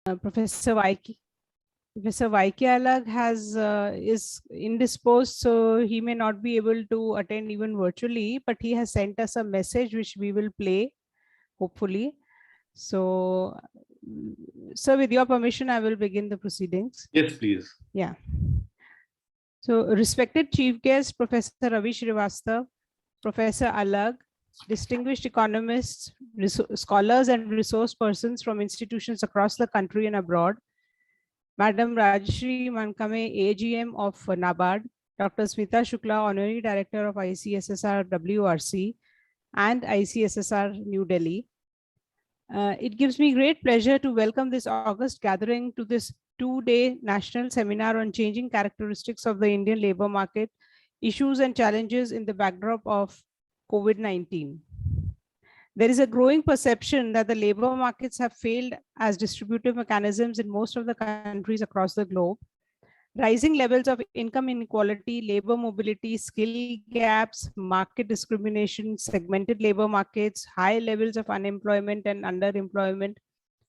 Professor Vaiki. Professor Vaiki Alag is indisposed, so he may not be able to attend even virtually, but he has sent us a message which we will play, hopefully. So, sir, with your permission, I will begin the proceedings. Yes, please. Yeah. So, respected Chief Guest, Professor Ravi Srivastav, Professor Alag, distinguished economists, scholars, and resource persons from institutions across the country and abroad, Madam Rajshri Mankame, AGM of NABARD, Dr. Smita Shukla, Honorary Director of ICSSR WRC and ICSSR New Delhi. It gives me great pleasure to welcome this August gathering to this two-day national seminar on changing characteristics of the Indian labor market, issues and challenges in the backdrop of COVID-19. There is a growing perception that the labor markets have failed as distributive mechanisms in most of the countries across the globe. Rising levels of income inequality, labor mobility, skill gaps, market discrimination, segmented labor markets, high levels of unemployment and underemployment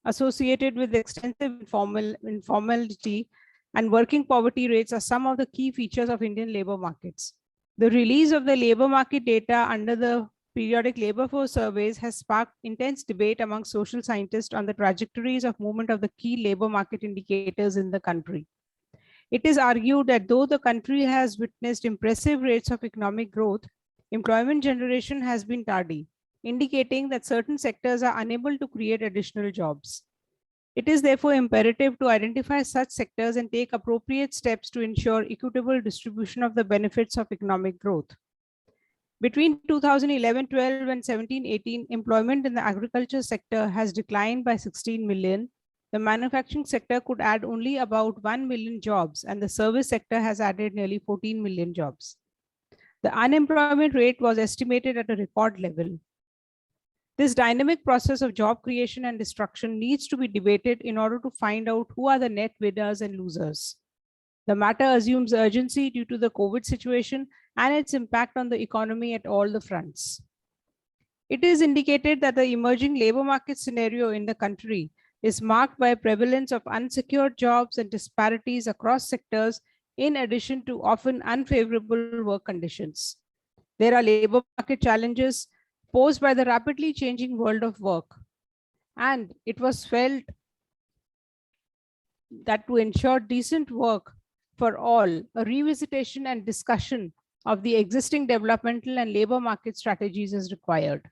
associated with extensive informality and working poverty rates are some of the key features of Indian labor markets. The release of the labor market data under the periodic labor force surveys has sparked intense debate among social scientists on the trajectories of movement of the key labor market indicators in the country. It is argued that though the country has witnessed impressive rates of economic growth, employment generation has been tardy, indicating that certain sectors are unable to create additional jobs. It is therefore imperative to identify such sectors and take appropriate steps to ensure equitable distribution of the benefits of economic growth. Between 2011-12 and 17-18, employment in the agriculture sector has declined by 16 million. The manufacturing sector could add only about 1 million jobs, and the service sector has added nearly 14 million jobs. The unemployment rate was estimated at a record level. This dynamic process of job creation and destruction needs to be debated in order to find out who are the net winners and losers. The matter assumes urgency due to the COVID situation and its impact on the economy at all the fronts. It is indicated that the emerging labor market scenario in the country is marked by prevalence of unsecured jobs and disparities across sectors, in addition to often unfavorable work conditions. There are labor market challenges posed by the rapidly changing world of work, and it was felt that to ensure decent work for all, a revisitation and discussion of the existing developmental and labor market strategies is required.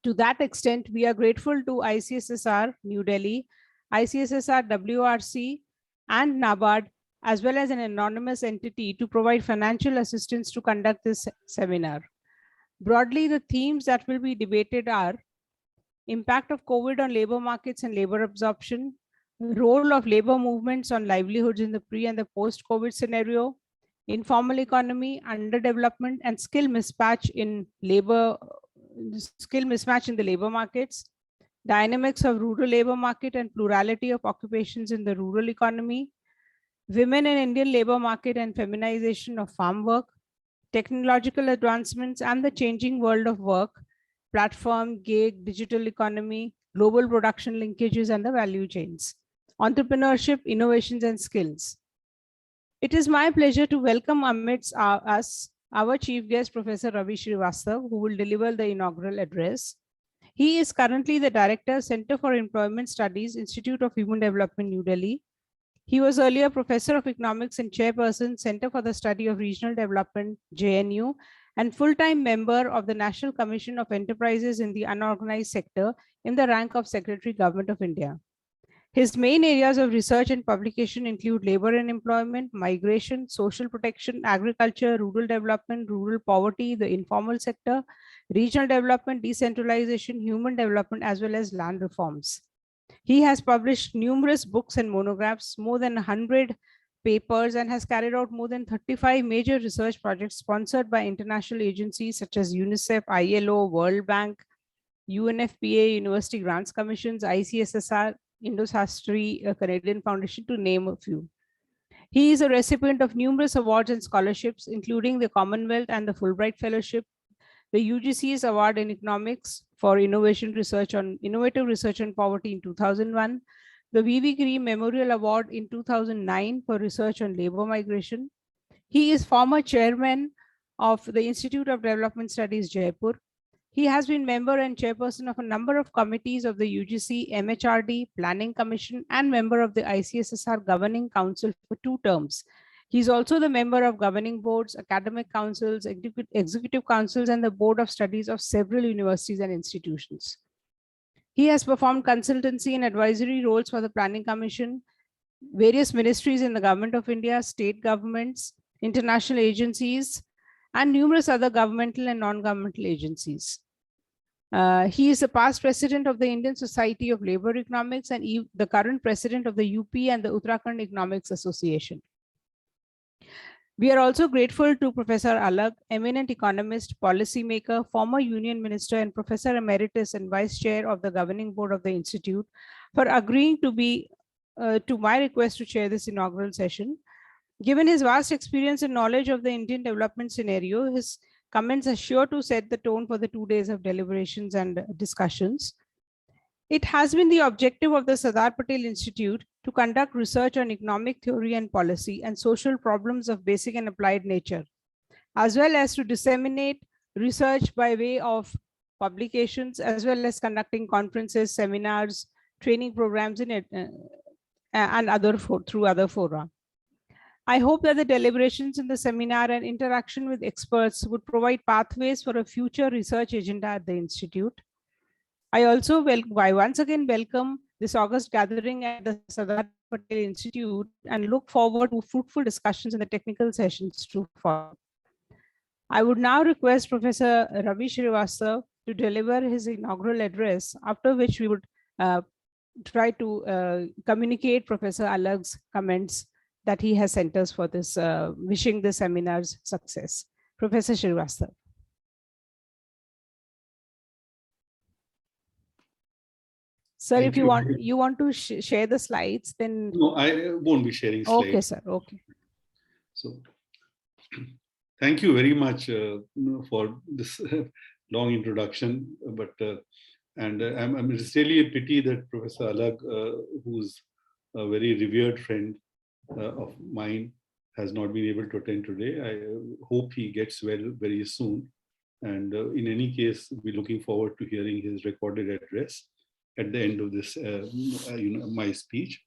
To that extent, we are grateful to ICSSR New Delhi, ICSSR WRC, and NABARD, as well as an anonymous entity, to provide financial assistance to conduct this seminar. Broadly, the themes that will be debated are impact of COVID on labor markets and labor absorption, role of labor movements on livelihoods in the pre and the post-COVID scenario, informal economy, underdevelopment, and skill mismatch in the labor markets, dynamics of rural labor market and plurality of occupations in the rural economy, women in Indian labor market and feminization of farm work, technological advancements and the changing world of work, platform, gig, digital economy, global production linkages and the value chains, entrepreneurship, innovations and skills. It is my pleasure to welcome amidst us our chief guest, Professor Ravi Srivastav, who will deliver the inaugural address. He is currently the Director, Center for Employment Studies, Institute of Human Development, New Delhi. He was earlier Professor of Economics and Chairperson, Center for the Study of Regional Development, JNU, and full-time member of the National Commission of Enterprises in the Unorganized Sector in the rank of Secretary, Government of India. His main areas of research and publication include labor and employment, migration, social protection, agriculture, rural development, rural poverty, the informal sector, regional development, decentralization, human development, as well as land reforms. He has published numerous books and monographs, more than 100 papers, and has carried out more than 35 major research projects sponsored by international agencies such as UNICEF, ILO, World Bank, UNFPA, University Grants Commissions, ICSSR, Indo-Sastri Canadian Foundation, to name a few. He is a recipient of numerous awards and scholarships, including the Commonwealth and the Fulbright Fellowship, the UGC's Award in Economics for Innovative Research on Poverty in 2001, the V.V. Green Memorial Award in 2009 for research on labor migration. He is former chairman of the Institute of Development Studies, Jaipur. He has been member and chairperson of a number of committees of the UGC, MHRD, Planning Commission, and member of the ICSSR Governing Council for 2 terms. He is also the member of governing boards, academic councils, executive councils, and the board of studies of several universities and institutions. He has performed consultancy and advisory roles for the Planning Commission, various ministries in the Government of India, state governments, international agencies, and numerous other governmental and non-governmental agencies. He is the past president of the Indian Society of Labor Economics and the current president of the UP and the Uttarakhand Economics Association. We are also grateful to Professor Alag, eminent economist, policymaker, former union minister, and professor emeritus and vice chair of the governing board of the institute, for agreeing to my request to chair this inaugural session. Given his vast experience and knowledge of the Indian development scenario, his comments are sure to set the tone for the 2 days of deliberations and discussions. It has been the objective of the Sardar Patel Institute to conduct research on economic theory and policy and social problems of basic and applied nature, as well as to disseminate research by way of publications, as well as conducting conferences, seminars, training programs in it, and through other fora. I hope that the deliberations in the seminar and interaction with experts would provide pathways for a future research agenda at the Institute. I once again welcome this August gathering at the Sardar Patel Institute and look forward to fruitful discussions in the technical sessions to follow. I would now request Professor Ravi Srivastava to deliver his inaugural address, after which we would try to communicate Professor Alag's comments that he has sent us for this, wishing the seminar's success. Professor Srivastava. Sir, if you want to share the slides, then... No, I won't be sharing slides. Okay, sir, okay. So, thank you very much for this long introduction, it's really a pity that Professor Alag, who's a very revered friend of mine, has not been able to attend today. I hope he gets well very soon. And in any case, we're looking forward to hearing his recorded address at the end of this, my speech.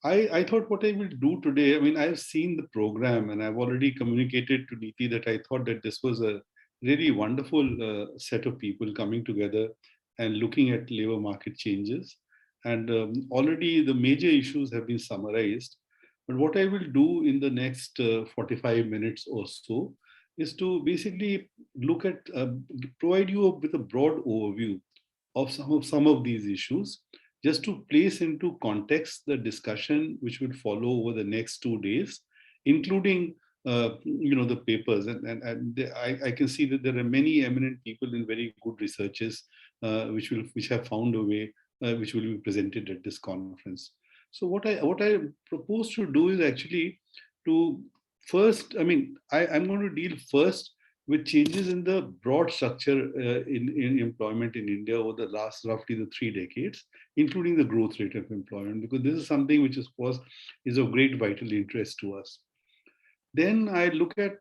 I thought what I will do today, I've seen the program and I've already communicated to Neeti that I thought that this was a really wonderful set of people coming together and looking at labor market changes. And already the major issues have been summarized. But what I will do in the next 45 minutes or so is to basically look at, provide you with a broad overview of some of these issues, just to place into context the discussion which will follow over the next 2 days, including the papers. And I can see that there are many eminent people in very good researches which have found a way, which will be presented at this conference. So what I propose to do is actually to first, I'm going to deal first with changes in the broad structure in employment in India over the last roughly the 3 decades, including the growth rate of employment, because this is something which, of course, is of great vital interest to us. Then I look at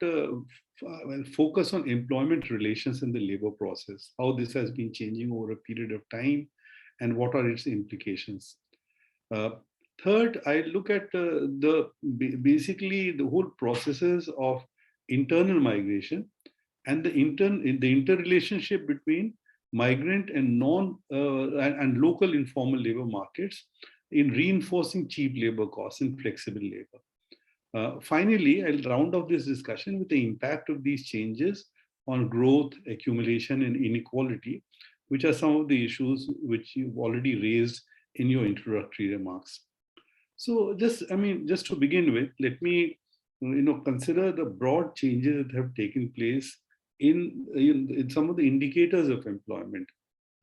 focus on employment relations in the labor process, how this has been changing over a period of time, and what are its implications. Third, I look at basically the whole processes of internal migration and the interrelationship between migrant and and local informal labor markets in reinforcing cheap labor costs and flexible labor. Finally, I'll round off this discussion with the impact of these changes on growth, accumulation, and inequality, which are some of the issues which you've already raised in your introductory remarks. So just to begin with, let me consider the broad changes that have taken place in some of the indicators of employment.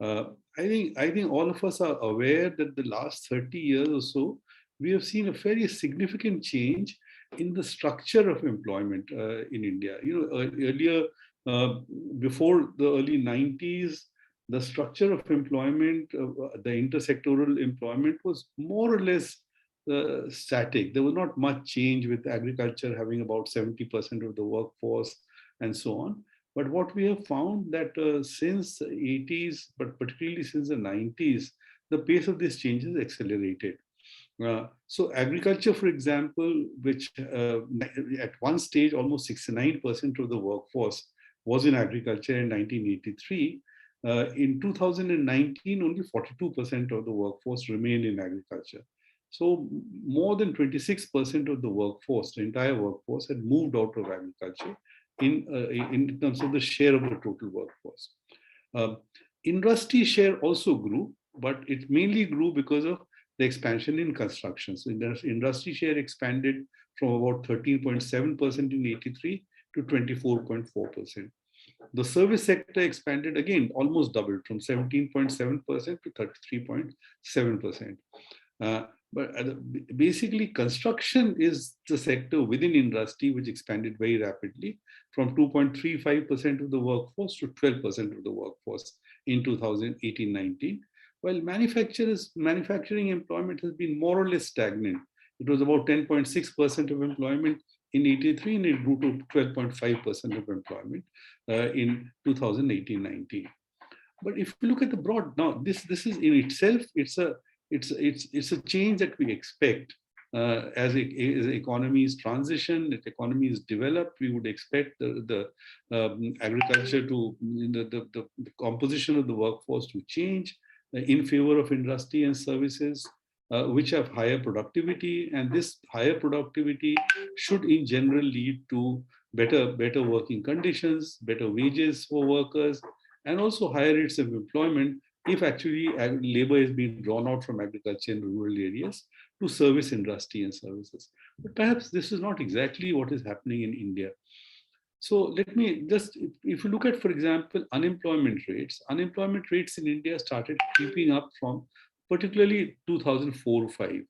I think all of us are aware that the last 30 years or so, we have seen a very significant change in the structure of employment in India. Earlier, before the early 90s, the structure of employment, the intersectoral employment was more or less static. There was not much change, with agriculture having about 70% of the workforce and so on. But what we have found that since the 80s, but particularly since the 90s, the pace of these changes accelerated. So agriculture, for example, which at one stage almost 69% of the workforce was in agriculture in 1983. In 2019, only 42% of the workforce remained in agriculture. So more than 26% of the workforce, the entire workforce, had moved out of agriculture in terms of the share of the total workforce. Uh, Industry share also grew, but it mainly grew because of the expansion in construction. So industry share expanded from about 13.7% in 83 to 24.4%. The service sector expanded again, almost doubled from 17.7% to 33.7%. But basically, construction is the sector within industry which expanded very rapidly from 2.35% of the workforce to 12% of the workforce in 2018-19. While manufacturing employment has been more or less stagnant. It was about 10.6% of employment in 83, and it grew to 12.5% of employment in 2018-19. But if you look at the broad, now this is in itself, it's a change that we expect as economies transition, as economies develop. We would expect the agriculture to the composition of the workforce to change in favor of industry and services, which have higher productivity, and this higher productivity should in general lead to better working conditions, better wages for workers, and also higher rates of employment if actually labor is being drawn out from agriculture in rural areas to service industry and services. But perhaps this is not exactly what is happening in India. So let me just, if you look at, for example, unemployment rates in India started creeping up from particularly 2004-5.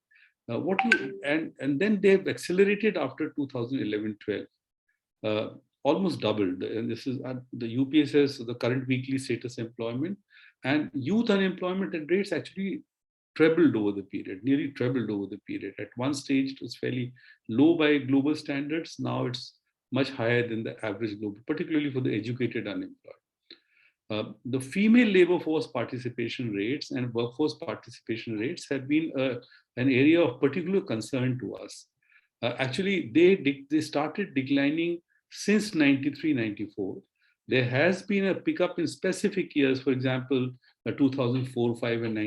And then they have accelerated after 2011-12. Almost doubled. And this is the UPSS, the current weekly status employment, and youth unemployment rates actually trebled over the period, nearly trebled over the period. At one stage, it was fairly low by global standards. Now it's much higher than the average global, particularly for the educated unemployed. The female labor force participation rates and workforce participation rates have been an area of particular concern to us. Actually, they started declining since 93-94. There has been a pickup in specific years, for example, 2004, 5, and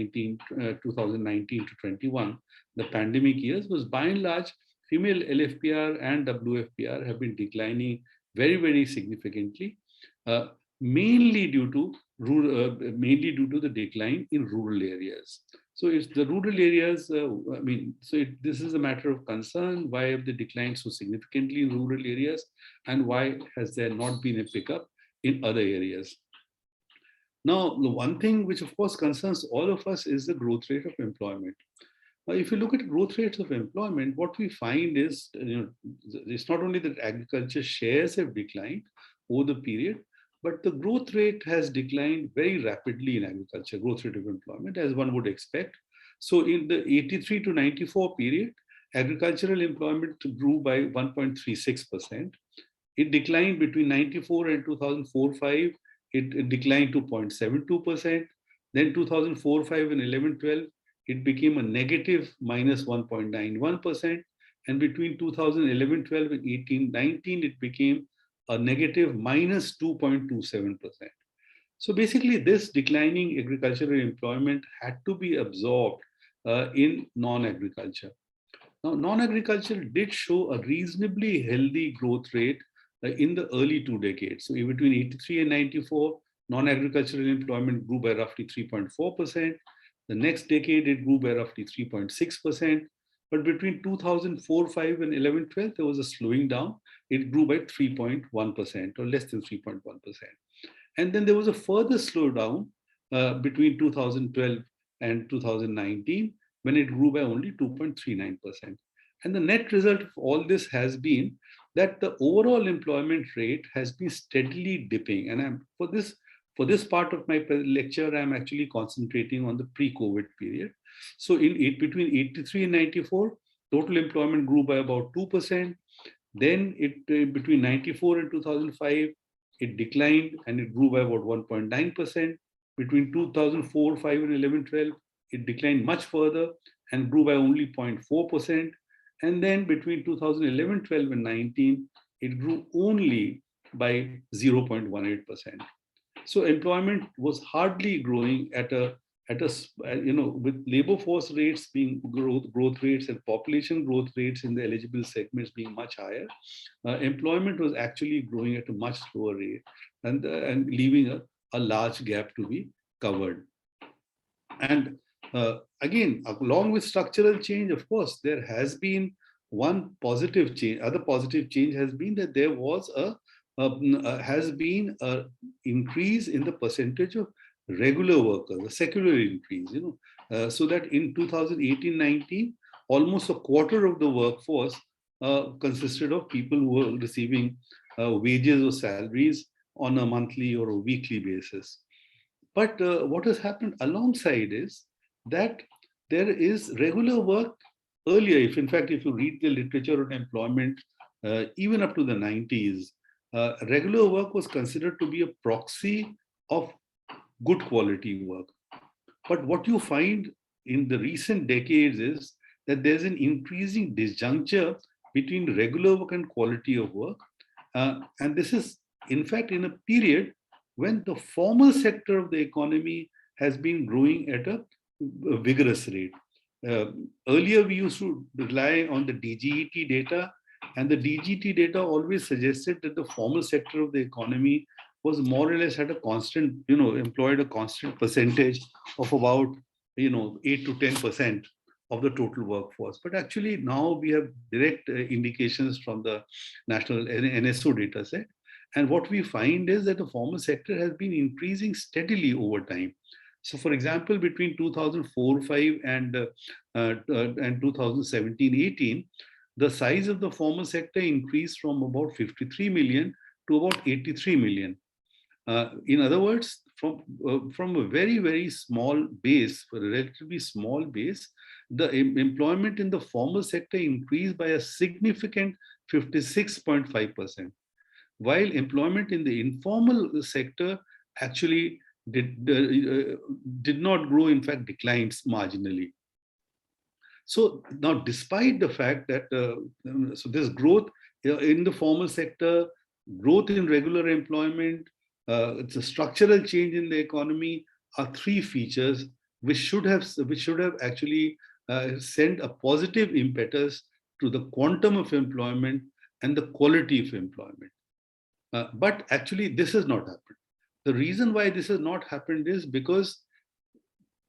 2019 to 21. The pandemic years was by and large, female LFPR and WFPR have been declining very, very significantly, mainly due to the decline in rural areas. So it's the rural areas, this is a matter of concern. Why have they declined so significantly in rural areas, and why has there not been a pickup in other areas? Now, the one thing which of course concerns all of us is the growth rate of employment. If you look at growth rates of employment, what we find is, it's not only that agriculture shares have declined over the period, but the growth rate has declined very rapidly in agriculture, growth rate of employment, as one would expect. So in the 83 to 94 period, agricultural employment grew by 1.36%. It declined between 94 and 2004-5. It declined to 0.72%. Then 2004-5 and 11-12, it became a negative minus 1.91%. And between 2011-12 and 18-19, it became a negative minus 2.27%. So basically, this declining agricultural employment had to be absorbed in non-agriculture. Now, non-agriculture did show a reasonably healthy growth rate in the early 2 decades. So between 83 and 94, non-agricultural employment grew by roughly 3.4%. The next decade, it grew by roughly 3.6%. But between 2004-5 and 11-12, there was a slowing down. It grew by 3.1% or less than 3.1%. And then there was a further slowdown between 2012 and 2019, when it grew by only 2.39%. And the net result of all this has been that the overall employment rate has been steadily dipping. And For this part of my lecture, I'm actually concentrating on the pre-COVID period. So between 83 and 94, total employment grew by about 2%. Then between 94 and 2005, it declined and it grew by about 1.9%. Between 2004, 5 and 11, 12, it declined much further and grew by only 0.4%. And then between 2011, 12 and 19, it grew only by 0.18%. So employment was hardly growing with labor force rates being growth rates and population growth rates in the eligible segments being much higher. Employment was actually growing at a much slower rate and leaving a large gap to be covered. And again, along with structural change, of course, there has been one positive change. Other positive change has been that there was has been an increase in the percentage of regular workers, a secular increase, so that in 2018-19, almost a quarter of the workforce consisted of people who were receiving wages or salaries on a monthly or a weekly basis. But what has happened alongside is that there is regular work earlier. If you read the literature on employment, even up to the 90s, regular work was considered to be a proxy of good quality work. But what you find in the recent decades is that there's an increasing disjuncture between regular work and quality of work. And this is, in fact, in a period when the formal sector of the economy has been growing at a vigorous rate. Earlier, we used to rely on the DGET data, and the DGET data always suggested that the formal sector of the economy was more or less at a constant, employed a constant percentage of about, 8 to 10% of the total workforce. But actually now we have direct indications from the national NSO data set. And what we find is that the formal sector has been increasing steadily over time. So for example, between 2004-5 and 2017-18, the size of the formal sector increased from about 53 million to about 83 million. In other words, from a very, very small base, a relatively small base, the employment in the formal sector increased by a significant 56.5%, while employment in the informal sector actually did not grow, in fact, declines marginally. So now, despite the fact that so this growth in the formal sector, growth in regular employment, it's a structural change in the economy are three features which should have actually sent a positive impetus to the quantum of employment and the quality of employment. But actually, this has not happened. The reason why this has not happened is because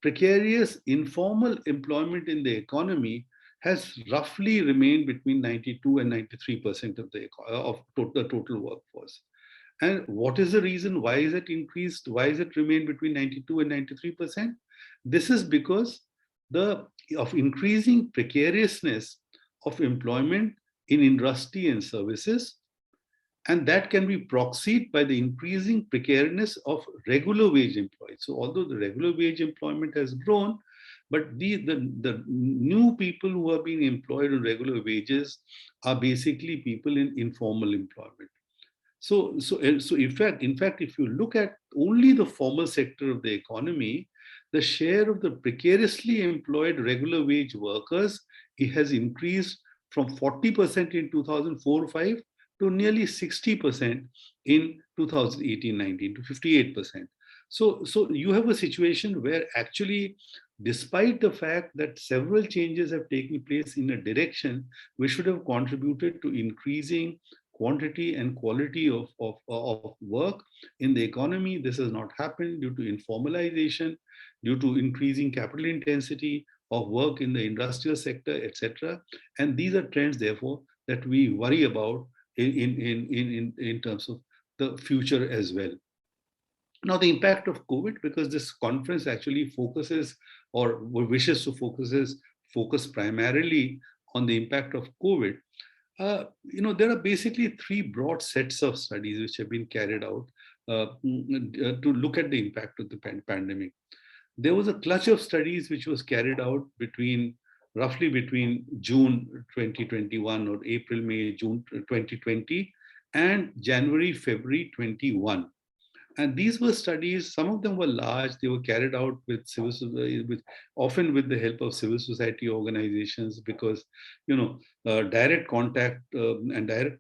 precarious informal employment in the economy has roughly remained between 92 and 93% of the total workforce. And what is the reason? Why is it increased? Why is it remained between 92 and 93%? This is because of increasing precariousness of employment in industry and services. And that can be proxied by the increasing precariousness of regular wage employees. So although the regular wage employment has grown, but the new people who are being employed on regular wages are basically people in informal employment. So in fact, if you look at only the formal sector of the economy, the share of the precariously employed regular wage workers, it has increased from 40% in 2004-5 to nearly 60% in 2018-19 to 58%. So you have a situation where actually, despite the fact that several changes have taken place in a direction which should have contributed to increasing quantity and quality of work in the economy, this has not happened due to informalization, due to increasing capital intensity of work in the industrial sector, etc. And these are trends, therefore, that we worry about in terms of the future as well. Now, the impact of COVID, because this conference actually focuses or wishes to focus primarily on the impact of COVID. There are basically three broad sets of studies which have been carried out. to look at the impact of the pandemic. There was a clutch of studies which was carried out roughly between June 2021 or April, May, June 2020 and January, February 21. And these were studies, some of them were large, they were carried out with often with the help of civil society organizations, because, direct contact and direct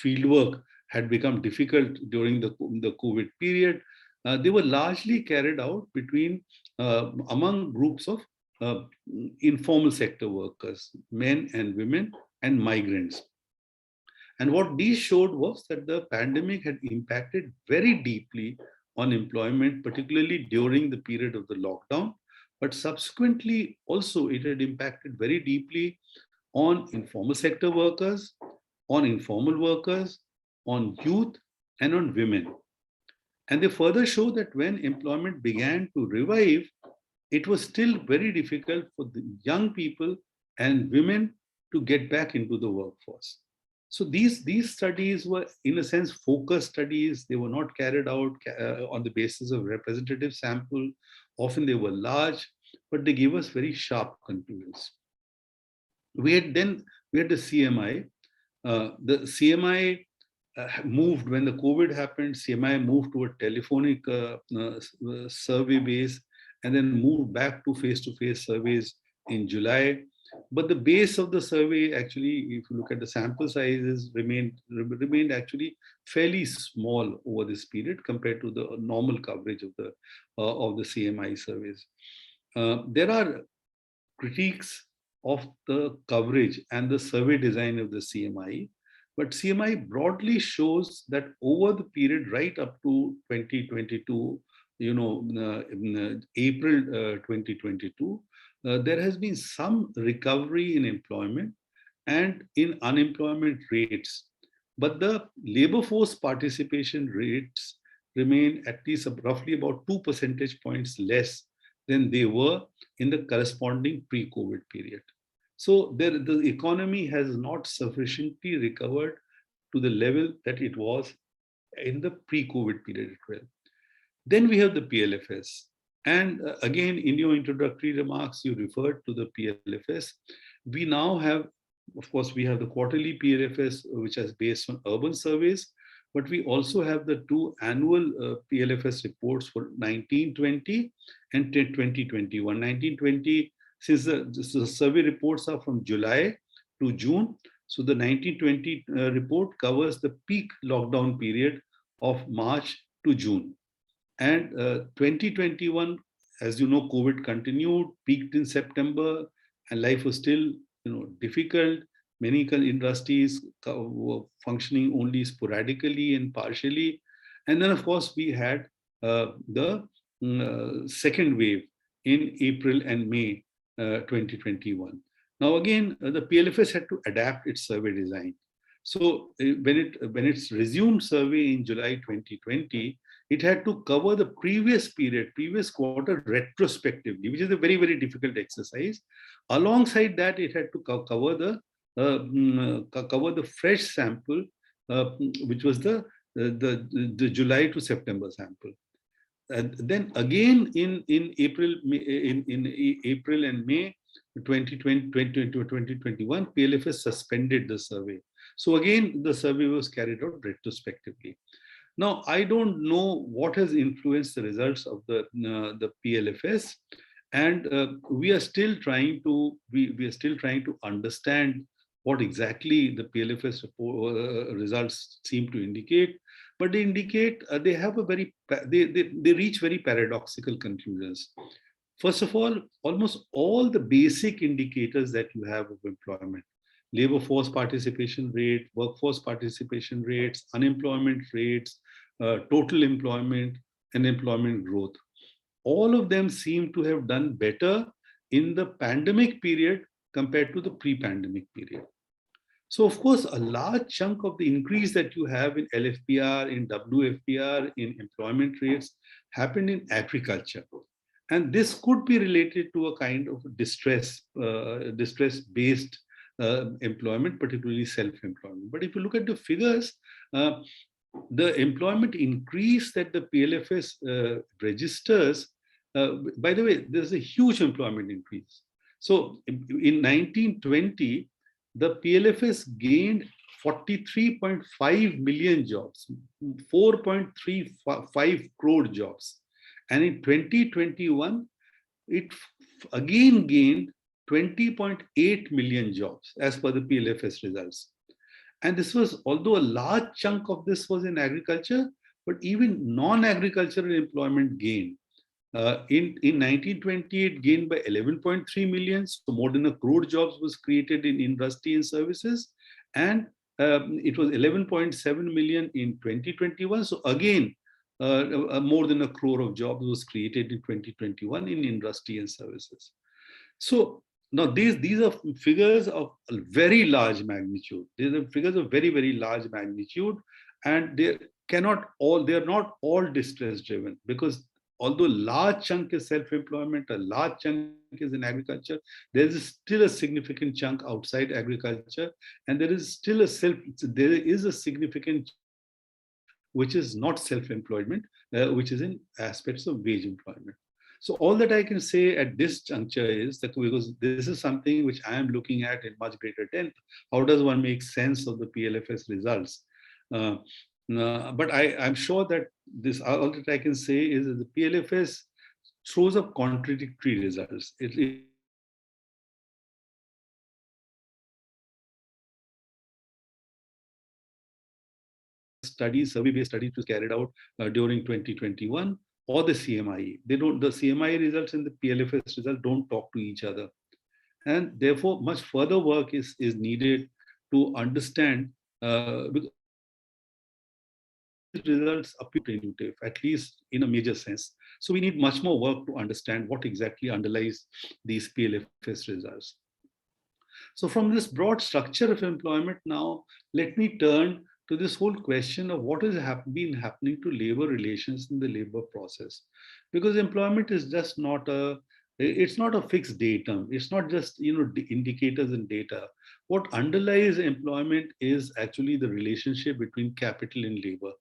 fieldwork had become difficult during the COVID period. They were largely carried out among groups of uh, informal sector workers, men and women and migrants. And what these showed was that the pandemic had impacted very deeply on employment, particularly during the period of the lockdown. But subsequently, also, it had impacted very deeply on informal sector workers, on informal workers, on youth, and on women. And they further show that when employment began to revive, it was still very difficult for the young people and women to get back into the workforce. So these studies were, in a sense, focus studies. They were not carried out on the basis of representative sample. Often they were large, but they gave us very sharp conclusions. We had the CMI. The CMI moved when the COVID happened. CMI moved to a telephonic survey base, and then moved back to face-to-face surveys in July. But the base of the survey, actually, if you look at the sample sizes, remained actually fairly small over this period compared to the normal coverage of the CMI surveys. There are critiques of the coverage and the survey design of the CMI, but CMI broadly shows that over the period right up to 2022, April 2022, there has been some recovery in employment and in unemployment rates, but the labor force participation rates remain at least roughly about 2 percentage points less than they were in the corresponding pre-COVID period. So the economy has not sufficiently recovered to the level that it was in the pre-COVID period as well. Then we have the PLFS. And again, in your introductory remarks, you referred to the PLFS. We now have, of course, we have the quarterly PLFS, which is based on urban surveys, but we also have the two annual PLFS reports for 1920 and 2021. 1920, since the survey reports are from July to June, so the 1920 report covers the peak lockdown period of March to June. And 2021, as you know, COVID continued, peaked in September, and life was still, difficult. Many industries were functioning only sporadically and partially. And then, of course, we had the second wave in April and May 2021. Now, again, the PLFS had to adapt its survey design. So when it's resumed survey in July 2020, it had to cover the previous quarter retrospectively, which is a very, very difficult exercise. Alongside that, it had to cover the fresh sample, which was the July to September sample. And then again in April and May 2021, PLFS suspended the survey. So again, the survey was carried out retrospectively. Now, I don't know what has influenced the results of the PLFS, and we are still trying to understand what exactly the PLFS results seem to indicate. But they indicate they reach very paradoxical conclusions. First of all, almost all the basic indicators that you have of employment, labor force participation rate, workforce participation rates, unemployment rates, total employment, and employment growth, all of them seem to have done better in the pandemic period compared to the pre-pandemic period. So, of course, a large chunk of the increase that you have in LFPR, in WFPR, in employment rates happened in agriculture. And this could be related to a kind of distress-based employment, particularly self-employment. But if you look at the figures, the employment increase that the PLFS registers, by the way, there's a huge employment increase. So in 1920, the PLFS gained 43.5 million jobs, 4.35 crore jobs. And in 2021, it again gained 20.8 million jobs as per the PLFS results. And this was, although a large chunk of this was in agriculture, but even non-agricultural employment gained. In 1920, it gained by 11.3 million, so more than a crore jobs was created in industry and services. And it was 11.7 million in 2021. So again, more than a crore of jobs was created in 2021 in industry and services. So now these are figures of very large magnitude. These are figures of very, very large magnitude, and they are not all distress driven, because although large chunk is self-employment, a large chunk is in agriculture, there is still a significant chunk outside agriculture, and there is a significant which is not self-employment, which is in aspects of wage employment. So all that I can say at this juncture is that, because this is something which I am looking at in much greater depth, how does one make sense of the PLFS results? But I'm sure that this, all that I can say is that the PLFS throws up contradictory results. It studies, survey-based studies, was carried out during 2021, or the CMIE. The CMIE results and the PLFS results don't talk to each other. And therefore, much further work is needed to understand, because results appear intuitive, at least in a major sense. So we need much more work to understand what exactly underlies these PLFS results. So from this broad structure of employment now, let me turn to this whole question of what has been happening to labor relations in the labor process. Because employment is just not it's not a fixed datum. It's not just, indicators and data. What underlies employment is actually the relationship between capital and labor.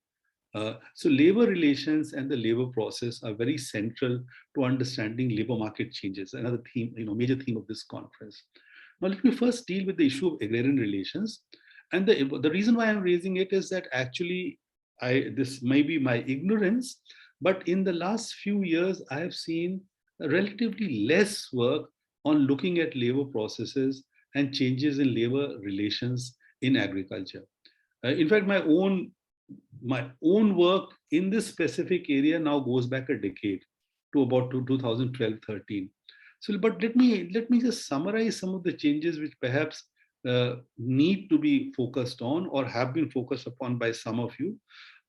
So labor relations and the labor process are very central to understanding labor market changes. Another theme, major theme of this conference. Now, let me first deal with the issue of agrarian relations. And the reason why I'm raising it is that actually, this may be my ignorance, but in the last few years, I have seen relatively less work on looking at labor processes and changes in labor relations in agriculture. In fact, my own work in this specific area now goes back a decade to about 2012-13. So, but let me just summarize some of the changes which perhaps need to be focused on or have been focused upon by some of you.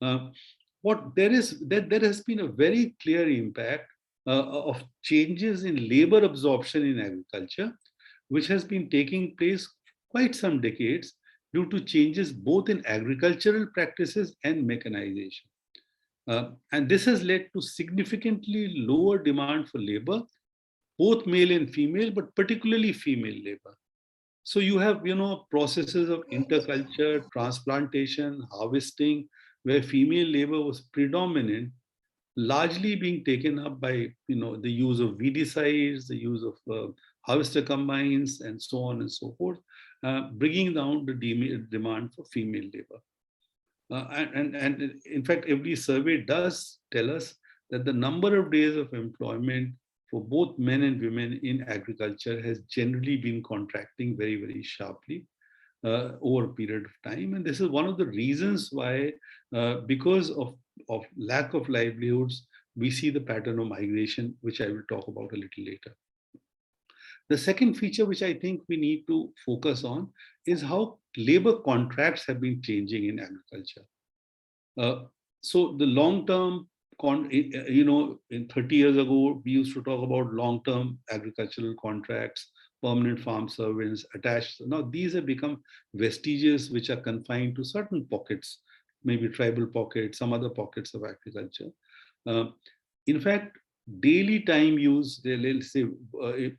There has been a very clear impact of changes in labor absorption in agriculture, which has been taking place quite some decades due to changes both in agricultural practices and mechanization. And this has led to significantly lower demand for labor, both male and female, but particularly female labor. So you have, processes of interculture, transplantation, harvesting, where female labor was predominant, largely being taken up by, the use of weedicides, the use of harvester combines, and so on and so forth, bringing down the demand for female labor. And in fact, every survey does tell us that the number of days of employment for both men and women in agriculture has generally been contracting very, very sharply over a period of time. And this is one of the reasons why, because of lack of livelihoods, we see the pattern of migration, which I will talk about a little later. The second feature which I think we need to focus on is how labor contracts have been changing in agriculture. So the long-term, in 30 years ago, we used to talk about long-term agricultural contracts, permanent farm servants, attached. Now these have become vestiges which are confined to certain pockets, maybe tribal pockets, some other pockets of agriculture. In fact, daily time use, let's say,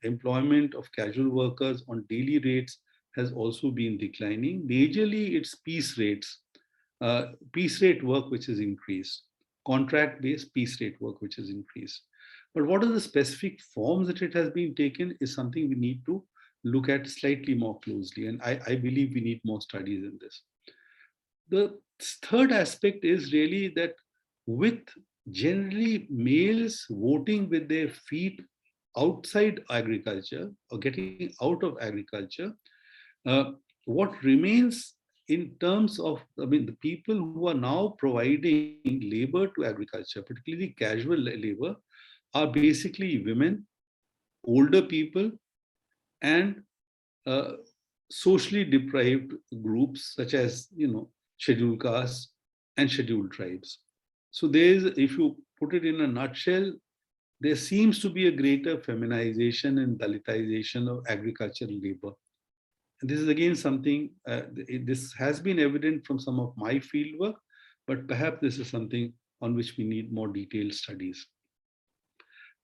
employment of casual workers on daily rates has also been declining. Majorly, it's piece rates. piece rate work which is increased, contract-based piece rate work which is increased. But what are the specific forms that it has been taken is something we need to look at slightly more closely. And I believe we need more studies in this. The third aspect is really that with generally males voting with their feet outside agriculture or getting out of agriculture, uh, what remains in terms of, I mean, the people who are now providing labor to agriculture, particularly casual labor, are basically women, older people, and uh, socially deprived groups such as, scheduled castes and scheduled tribes. So there is, if you put it in a nutshell, there seems to be a greater feminization and dalitization of agricultural labor. And this is again something, this has been evident from some of my fieldwork, but perhaps this is something on which we need more detailed studies.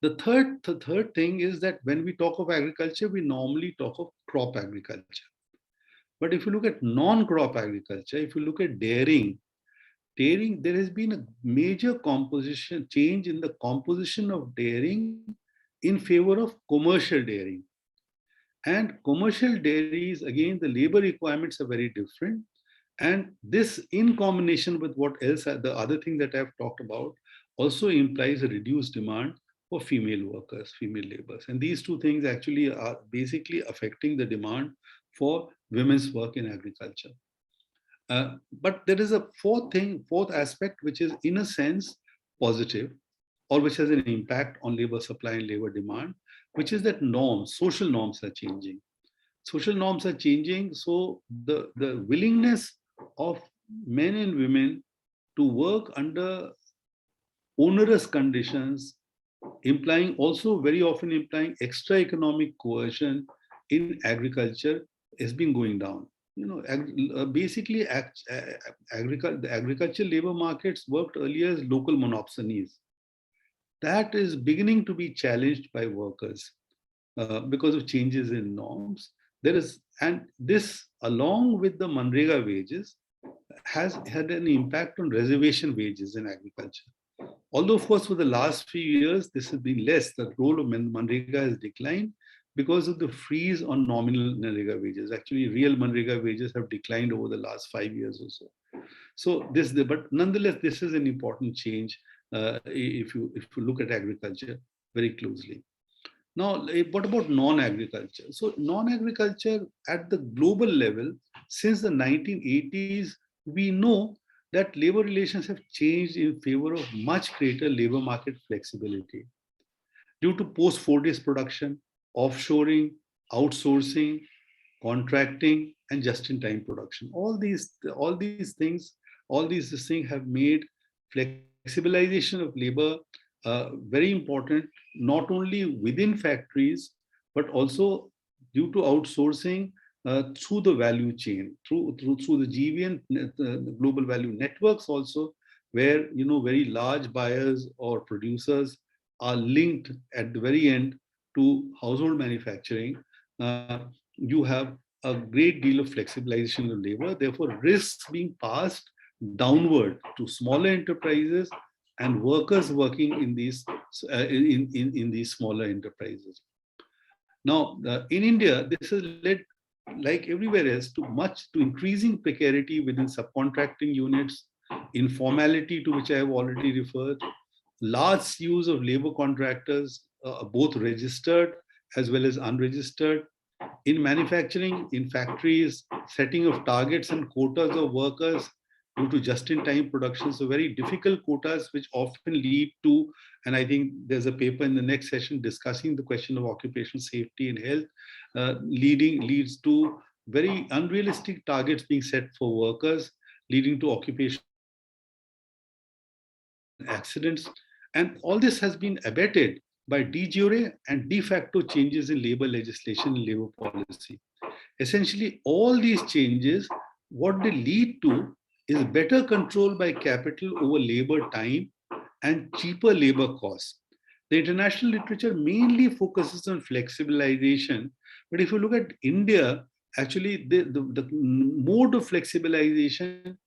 The third thing is that when we talk of agriculture, we normally talk of crop agriculture. But if you look at non-crop agriculture, if you look at dairying, there has been a major composition change in the composition of dairying in favor of commercial dairying. And commercial dairies, again, the labor requirements are very different. And this, in combination with what else, the other thing that I've talked about, also implies a reduced demand for female workers, female laborers. And these two things actually are basically affecting the demand for women's work in agriculture. But there is a fourth aspect, which is in a sense positive, or which has an impact on labor supply and labor demand, which is that social norms are changing. Social norms are changing, so the willingness of men and women to work under onerous conditions, also very often implying extra economic coercion in agriculture, has been going down. Basically, the agricultural labor markets worked earlier as local monopsonies. That is beginning to be challenged by workers because of changes in norms. And this, along with the Manrega wages, has had an impact on reservation wages in agriculture. Although, of course, for the last few years, this has been less. The role of Manrega has declined because of the freeze on nominal Manrega wages. Actually, real Manrega wages have declined over the last 5 years or so. But nonetheless, this is an important change if you look at agriculture very closely. Now, what about non-agriculture? So non-agriculture at the global level, since the 1980s, we know that labor relations have changed in favor of much greater labor market flexibility due to post-Fordist production, offshoring, outsourcing, contracting, and just-in-time production. All these things have made flexibilization of labor very important, not only within factories, but also due to outsourcing through the value chain, through the GVN, the global value networks also, where very large buyers or producers are linked at the very end to household manufacturing. You have a great deal of flexibilization of labor, therefore risks being passed downward to smaller enterprises and workers working in these smaller enterprises. Now, in India, this has led, like everywhere else, to increasing precarity within subcontracting units, informality to which I have already referred, large use of labor contractors, both registered as well as unregistered. In manufacturing, in factories, setting of targets and quotas of workers due to just-in-time production. So very difficult quotas, which often lead to, and I think there's a paper in the next session discussing the question of occupational safety and health, leads to very unrealistic targets being set for workers, leading to occupational accidents. And all this has been abated by de jure and de facto changes in labor legislation and labor policy. Essentially, all these changes, what they lead to is better control by capital over labor time and cheaper labor costs. The international literature mainly focuses on flexibilization, but if you look at India, actually the mode of flexibilization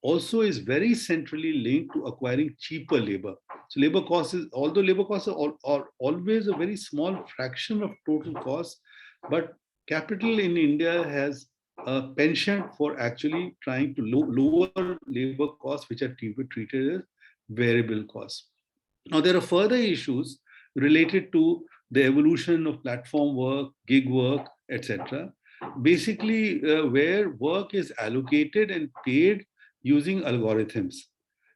also is very centrally linked to acquiring cheaper labor. So labor costs is, although labor costs are always a very small fraction of total costs, but capital in India has a penchant for actually trying to lower labor costs, which are treated as variable costs. Now, there are further issues related to the evolution of platform work, gig work, etc. Basically, where work is allocated and paid using algorithms.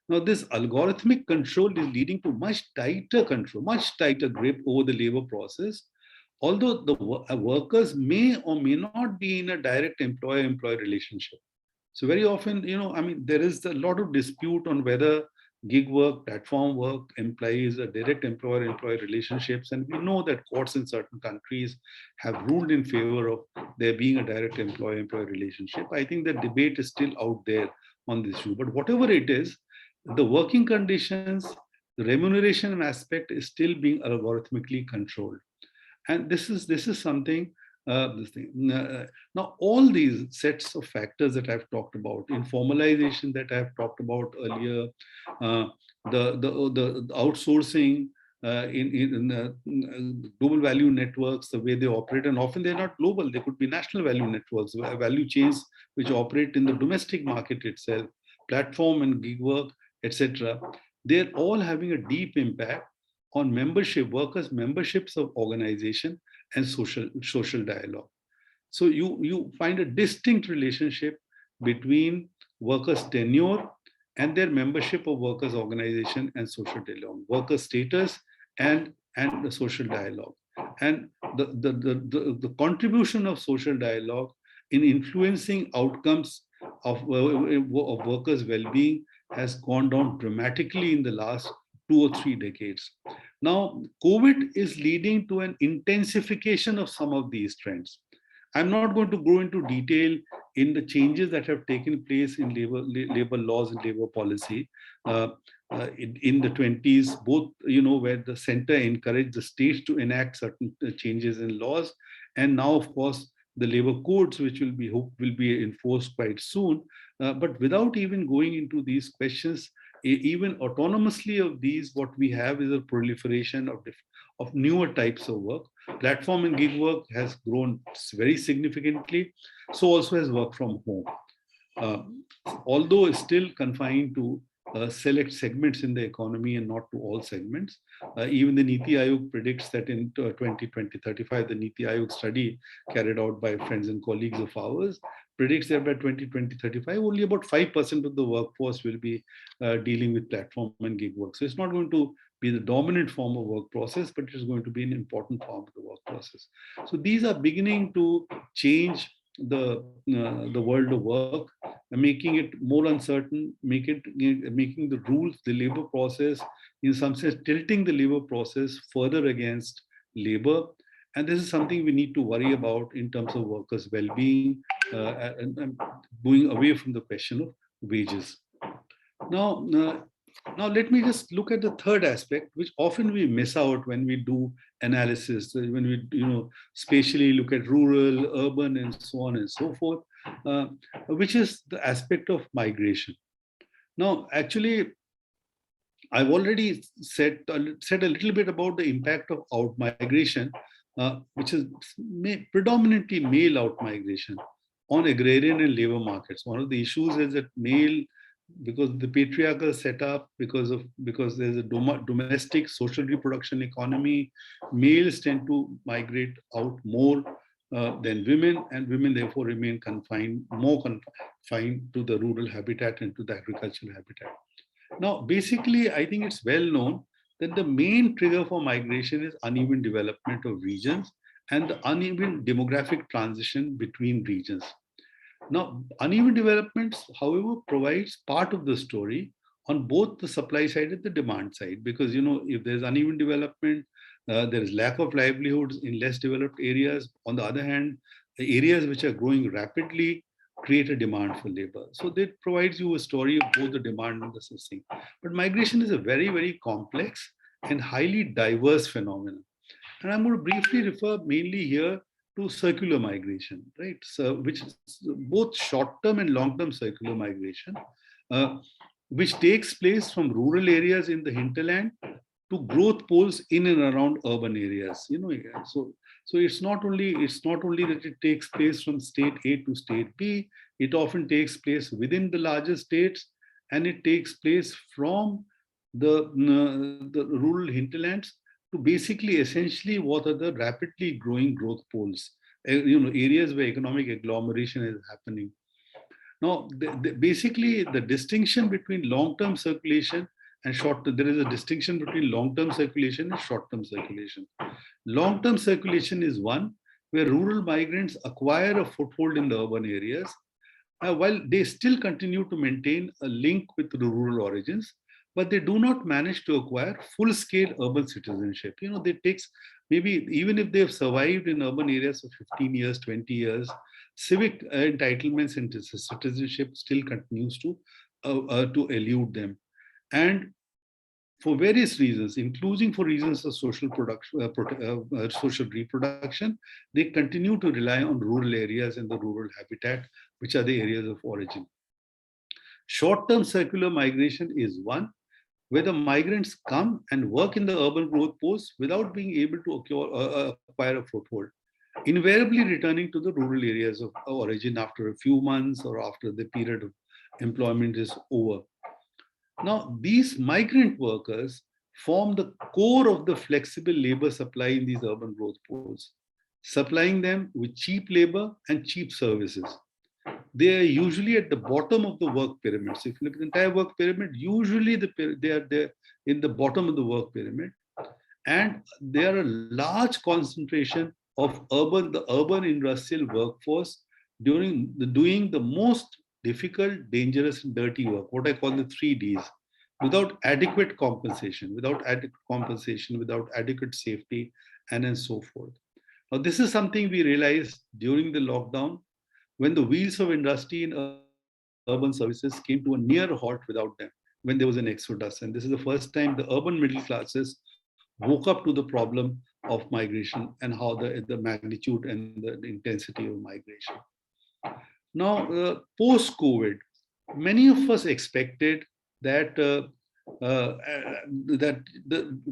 Now, this algorithmic control is leading to much tighter control, much tighter grip over the labor process, although the workers may or may not be in a direct employer-employee relationship. So very often, I mean, there is a lot of dispute on whether gig work, platform work implies a direct employer-employee relationships. And we know that courts in certain countries have ruled in favor of there being a direct employer-employee relationship. I think the debate is still out there on this issue. But whatever it is, the working conditions, the remuneration aspect is still being algorithmically controlled. And this is something this thing. Now, all these sets of factors that I've talked about, informalization that I've talked about earlier, uh, the outsourcing in global value networks, the way they operate, and often they're not global, they could be national value networks, value chains which operate in the domestic market itself, platform and gig work, etc. They're all having a deep impact on membership, workers' memberships of organization and social dialogue. So you find a distinct relationship between workers' tenure and their membership of workers' organization and social dialogue, worker status and the social dialogue. And the contribution of social dialogue in influencing outcomes of workers' well-being has gone down dramatically in the last 2 or 3 decades. Now, COVID is leading to an intensification of some of these trends. I'm not going to go into detail in the changes that have taken place in labor laws and labor policy in the 20s, both, where the center encouraged the states to enact certain changes in laws. And now, of course, the labor codes, which will be enforced quite soon. But without even going into these questions, even autonomously of these, what we have is a proliferation of newer types of work. Platform and gig work has grown very significantly. So also has work from home. Although it's still confined to select segments in the economy and not to all segments. Even the Niti Aayog predicts that in 2035, the Niti Aayog study carried out by friends and colleagues of ours predicts that by 2035, only about 5% of the workforce will be dealing with platform and gig work. So it's not going to be the dominant form of work process, but it's going to be an important form of the work process. So these are beginning to change the world of work, making it more uncertain, making the rules, the labor process, in some sense, tilting the labor process further against labor. And this is something we need to worry about in terms of workers' well-being, and going away from the question of wages. Now, now let me just look at the third aspect, which often we miss out when we do analysis, when we spatially look at rural, urban, and so on and so forth, which is the aspect of migration. Now, actually, I've already said a little bit about the impact of out migration, which is predominantly male out migration on agrarian and labor markets. One of the issues is that male, because the patriarchal setup, because there's a domestic social reproduction economy, males tend to migrate out more than women, and women therefore remain more confined to the rural habitat and to the agricultural habitat. Now, basically, I think it's well known that the main trigger for migration is uneven development of regions and the uneven demographic transition between regions. Now, uneven developments, however, provides part of the story on both the supply side and the demand side, because if there's uneven development, there is lack of livelihoods in less developed areas. On the other hand, the areas which are growing rapidly create a demand for labor. So that provides you a story of both the demand and the sustain. But migration is a very, very complex and highly diverse phenomenon. And I'm going to briefly refer mainly here to circular migration, right? So, which is both short-term and long-term circular migration. uh, which takes place from rural areas in the hinterland to growth poles in and around urban areas. So it's not only that it takes place from state A to state B. It often takes place within the larger states, and it takes place from the rural hinterlands to basically essentially what are the rapidly growing growth poles, areas where economic agglomeration is happening. Now, basically, the distinction between long-term circulation and short-term, there is a distinction between long-term circulation and short-term circulation. Long-term circulation is one where rural migrants acquire a foothold in the urban areas, while they still continue to maintain a link with the rural origins, but they do not manage to acquire full-scale urban citizenship. They takes maybe even if they have survived in urban areas for 15 years, 20 years, civic entitlements into citizenship still continues to elude them. And for various reasons, including for reasons of social production, social reproduction, they continue to rely on rural areas and the rural habitat, which are the areas of origin. Short-term circular migration is one where the migrants come and work in the urban growth posts without being able to acquire a foothold, invariably returning to the rural areas of origin after a few months or after the period of employment is over. Now, these migrant workers form the core of the flexible labor supply in these urban growth poles, supplying them with cheap labor and cheap services. They are usually at the bottom of the work pyramid. So if you look at the entire work pyramid, usually they are there in the bottom of the work pyramid. And there are a large concentration of the urban industrial workforce doing the most difficult, dangerous, and dirty work, what I call the 3Ds, without adequate compensation, without adequate safety, and so forth. Now, this is something we realized during the lockdown when the wheels of industry in urban services came to a near halt without them, when there was an exodus. And this is the first time the urban middle classes woke up to the problem of migration and how the magnitude and the intensity of migration. Now, post-COVID, many of us expected that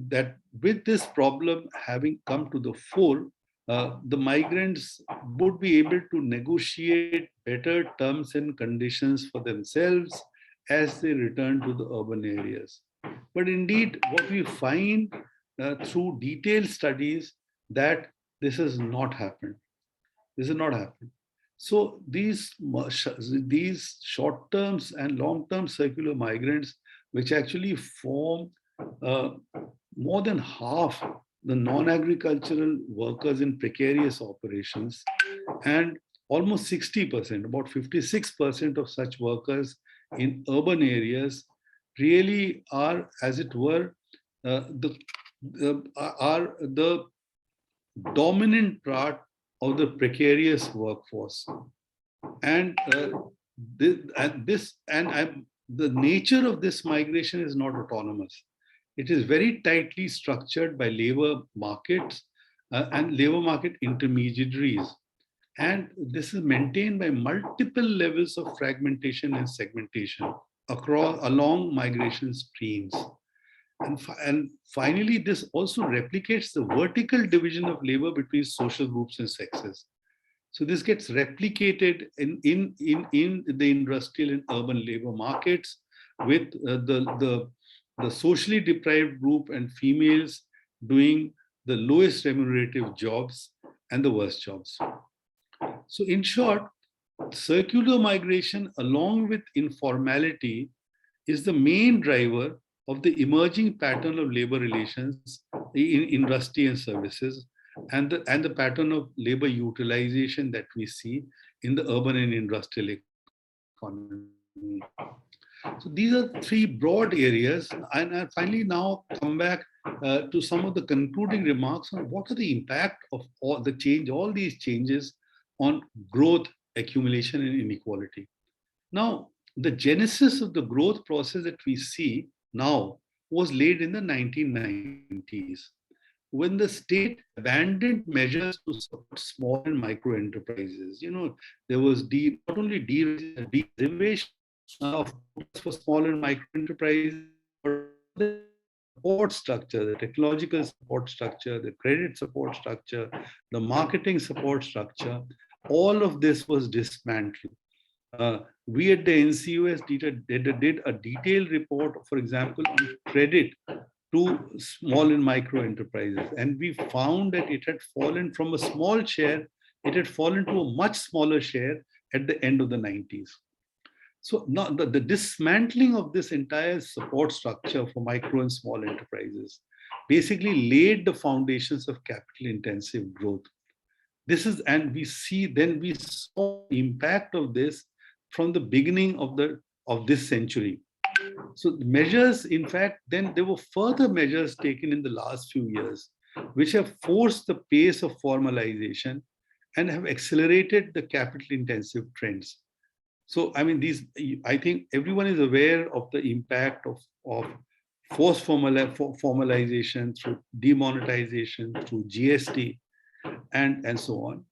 that with this problem having come to the fore, the migrants would be able to negotiate better terms and conditions for themselves as they return to the urban areas. But indeed, what we find through detailed studies that this has not happened. This has not happened. So these short-term and long-term circular migrants, which actually form more than half the non-agricultural workers in precarious operations, and almost 60%, about 56% of such workers in urban areas really are, as it were, are the dominant part of the precarious workforce. And the nature of this migration is not autonomous. It is very tightly structured by labor markets and labor market intermediaries. And this is maintained by multiple levels of fragmentation and segmentation along migration streams. And finally, this also replicates the vertical division of labor between social groups and sexes. So this gets replicated in the industrial and urban labor markets, with the socially deprived group and females doing the lowest remunerative jobs and the worst jobs. So in short, circular migration along with informality is the main driver of the emerging pattern of labor relations in industry and services, and the pattern of labor utilization that we see in the urban and industrial economy. So these are three broad areas. And I finally now come back to some of the concluding remarks on what are the impact of all these changes on growth, accumulation, and inequality. Now, the genesis of the growth process that we see now was laid in the 1990s, when the state abandoned measures to support small and micro enterprises. There was not only deregulation of for small and micro enterprises, support structure, the technological support structure, the credit support structure, the marketing support structure, all of this was dismantled. We at the NCUS did a detailed report, for example, on credit to small and micro enterprises. And we found that it had fallen from a small share, it had fallen to a much smaller share at the end of the 90s. So now the dismantling of this entire support structure for micro and small enterprises basically laid the foundations of capital intensive growth. This is, and we saw the impact of this from the beginning of this century. So the measures, in fact, then there were further measures taken in the last few years, which have forced the pace of formalization and have accelerated the capital intensive trends. So, I mean, I think everyone is aware of the impact of forced formalization through demonetization, through GST, and so on.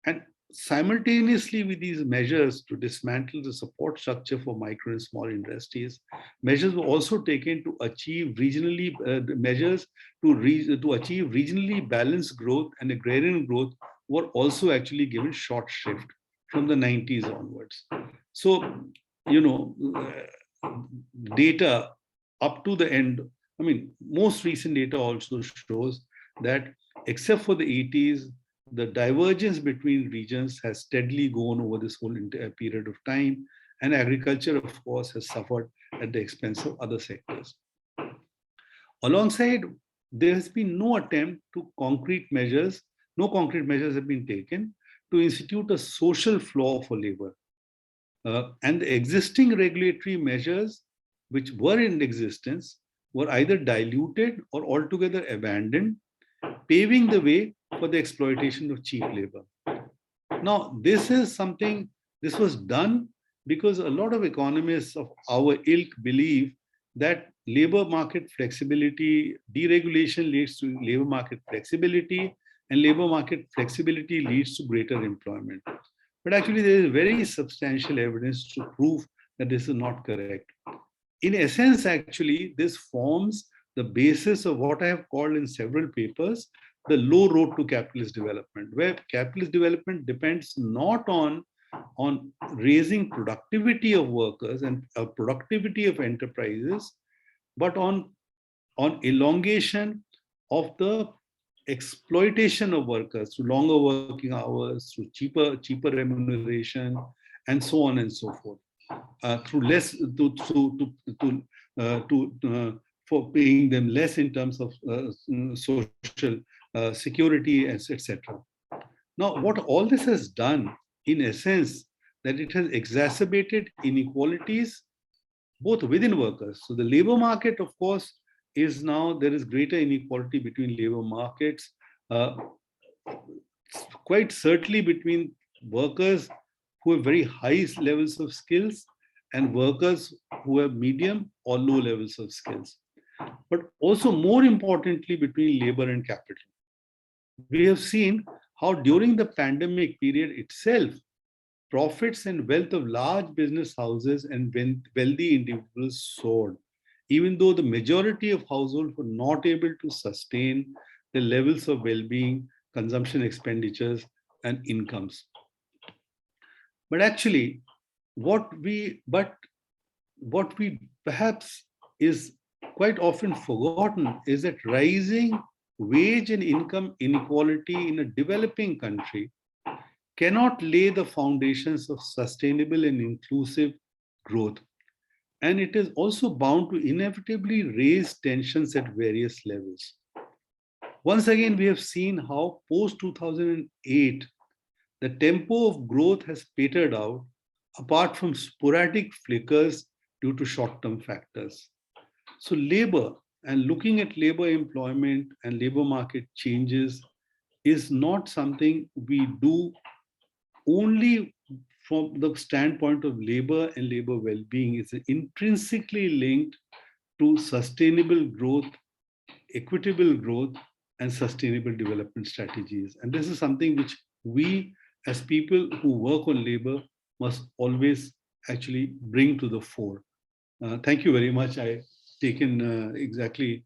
And simultaneously with these measures to dismantle the support structure for micro and small industries, measures were also taken to achieve regionally achieve regionally balanced growth, and agrarian growth were also actually given short shrift from the 90s onwards. So, data up to the end, I mean, most recent data also shows that except for the 80s, the divergence between regions has steadily gone over this whole entire period of time, and agriculture, of course, has suffered at the expense of other sectors. Alongside, there has been no attempt to no concrete measures have been taken to institute a social floor for labor. And the existing regulatory measures which were in existence were either diluted or altogether abandoned, paving the way for the exploitation of cheap labor. Now, this was done because a lot of economists of our ilk believe that labor market flexibility, deregulation leads to labor market flexibility, and labor market flexibility leads to greater employment. But actually, there is very substantial evidence to prove that this is not correct. In essence, actually, this forms the basis of what I have called in several papers the low road to capitalist development, where capitalist development depends not on raising productivity of workers and productivity of enterprises, but on elongation of the exploitation of workers through longer working hours, through cheaper remuneration, and so on and so forth, through less for paying them less in terms of social security, etc. Now, what all this has done, in essence, that it has exacerbated inequalities both within workers. So the labor market, of course, is now, there is greater inequality between labor markets, quite certainly between workers who have very high levels of skills and workers who have medium or low levels of skills. But also, more importantly, between labor and capital. We have seen how during the pandemic period itself, profits and wealth of large business houses and wealthy individuals soared, even though the majority of households were not able to sustain the levels of well-being, consumption expenditures, and incomes. But actually, what we perhaps is quite often forgotten is that rising wage and income inequality in a developing country cannot lay the foundations of sustainable and inclusive growth. And it is also bound to inevitably raise tensions at various levels. Once again, we have seen how post-2008, the tempo of growth has petered out apart from sporadic flickers due to short-term factors. So labor and looking at labor employment and labor market changes is not something we do only from the standpoint of labor and labor well-being. It's intrinsically linked to sustainable growth, equitable growth, and sustainable development strategies. And this is something which we, as people who work on labor, must always actually bring to the fore. Thank you very much. I've taken exactly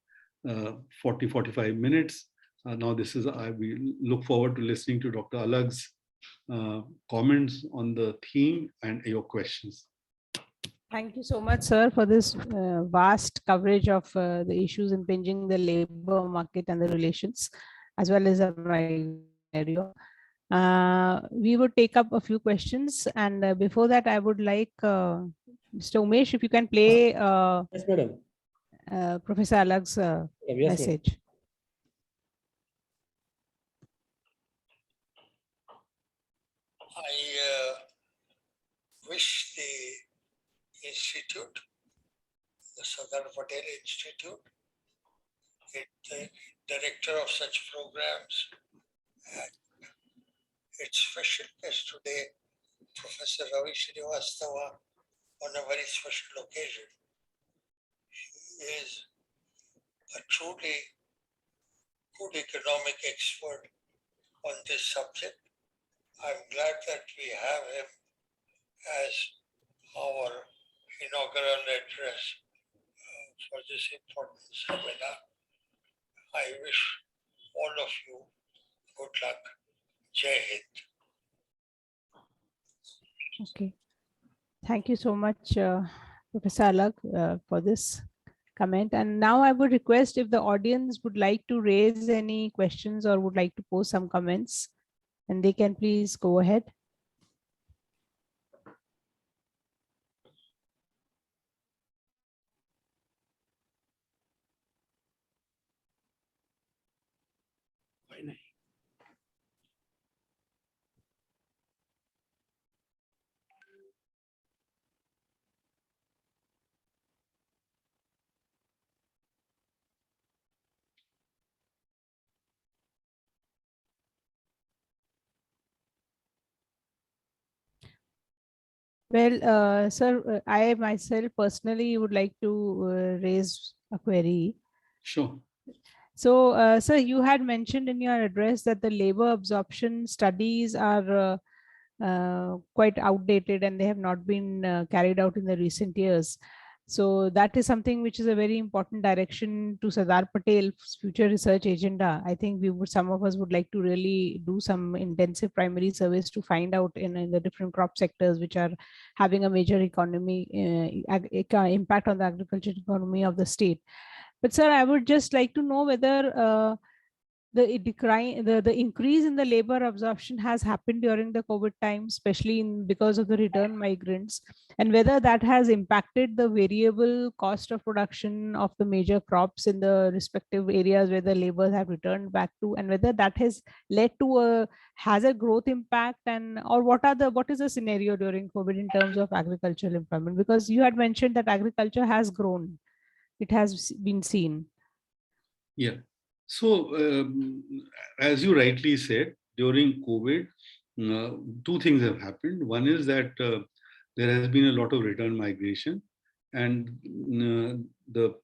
45 minutes. Now we look forward to listening to Dr. Alag's comments on the theme and your questions. Thank you so much, sir, for this vast coverage of the issues impinging the labor market and the relations, as well as the migrant scenario. We would take up a few questions, and before that, I would like Mr. Umesh, if you can play Yes, madam. Professor Alag's Yes, message. I wish the institute, the Sardar Patel Institute, the director of such programs, and its special guest today, Professor Ravi Srivastava, on a very special occasion. He is a truly good economic expert on this subject. I'm glad that we have him as our inaugural address for this important seminar. I wish all of you good luck. Jai Hind. Okay. Thank you so much, Professor Alag, for this comment. And now I would request if the audience would like to raise any questions or would like to post some comments, and they can please go ahead. Well, sir, I myself personally would like to raise a query. Sure. So, sir, you had mentioned in your address that the labor absorption studies are quite outdated and they have not been carried out in the recent years. So that is something which is a very important direction to Sardar Patel's future research agenda. I think some of us would like to really do some intensive primary surveys to find out in the different crop sectors which are having a major impact on the agriculture economy of the state. But sir, I would just like to know whether the increase in the labor absorption has happened during the COVID time, especially because of the return migrants, and whether that has impacted the variable cost of production of the major crops in the respective areas where the laborers have returned back to, and whether that has led to a growth impact, and or what is the scenario during COVID in terms of agricultural employment? Because you had mentioned that agriculture has grown, it has been seen. Yeah. So, as you rightly said, during COVID, two things have happened. One is that there has been a lot of return migration, and the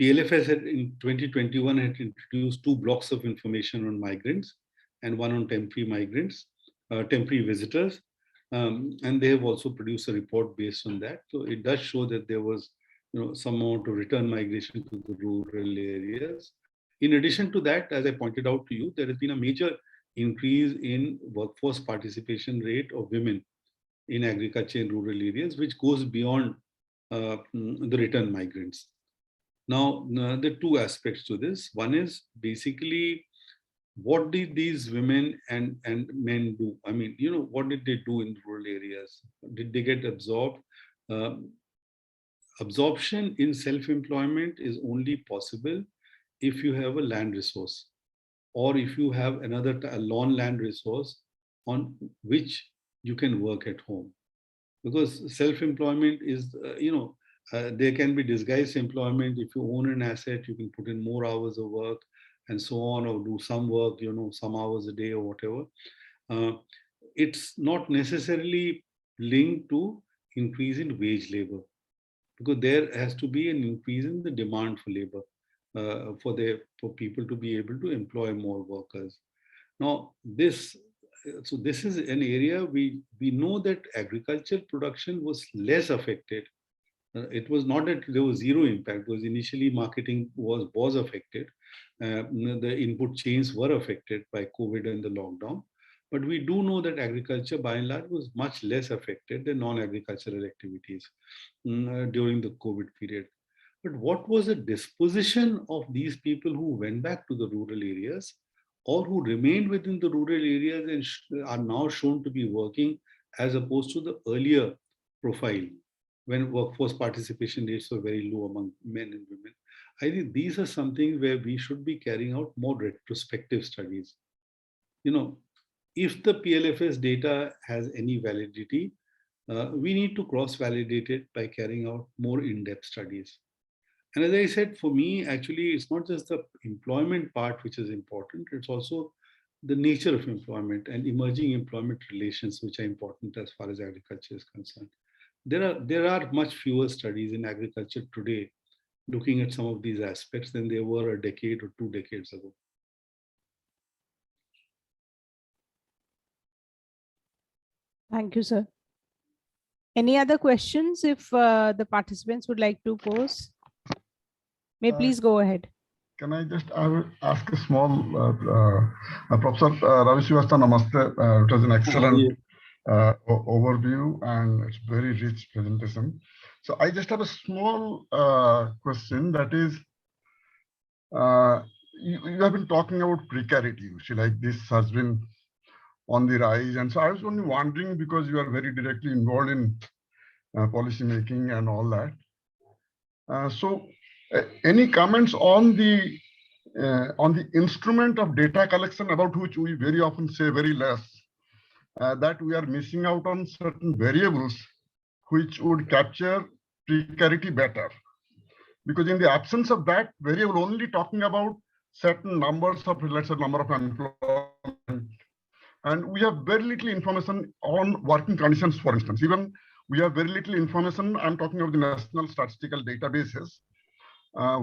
PLFS in 2021 had introduced two blocks of information on migrants and one on temporary migrants, temporary visitors. And they have also produced a report based on that. So it does show that there was some amount of return migration to the rural areas. In addition to that, as I pointed out to you, there has been a major increase in workforce participation rate of women in agriculture in rural areas, which goes beyond the return migrants. Now, there are two aspects to this. One is basically, what did these women and men do? I mean, what did they do in rural areas? Did they get absorbed? Absorption in self-employment is only possible if you have a land resource, or if you have a non-land resource on which you can work at home. Because self-employment is, there can be disguised employment. If you own an asset, you can put in more hours of work and so on, or do some work, some hours a day or whatever. It's not necessarily linked to increase in wage labor, because there has to be an increase in the demand for labor for people to be able to employ more workers. Now, this so this is an area we know that agriculture production was less affected. It was not that there was zero impact, because initially marketing was affected. The input chains were affected by COVID and the lockdown. But we do know that agriculture by and large was much less affected than non-agricultural activities during the COVID period. But what was the disposition of these people who went back to the rural areas or who remained within the rural areas and are now shown to be working, as opposed to the earlier profile when workforce participation rates were very low among men and women? I think these are something where we should be carrying out more retrospective studies. If the PLFS data has any validity, we need to cross-validate it by carrying out more in-depth studies. And as I said, for me, actually, it's not just the employment part which is important, it's also the nature of employment and emerging employment relations, which are important as far as agriculture is concerned. There are much fewer studies in agriculture today looking at some of these aspects than there were a decade or 2 decades ago. Thank you, sir. Any other questions if the participants would like to pose? May please go ahead. Can I just ask a small, Professor Ravi Srivastava, namaste. It was an excellent overview and it's very rich presentation. So I just have a small question, that is, you have been talking about precarity, like this has been on the rise. And so I was only wondering, because you are very directly involved in policy making and all that. Any comments on the instrument of data collection, about which we very often say very less, that we are missing out on certain variables which would capture precarity better? Because in the absence of that variable, only talking about certain numbers of, let's say, number of employment, and we have very little information on working conditions, for instance. Even we have very little information, I'm talking about the national statistical databases,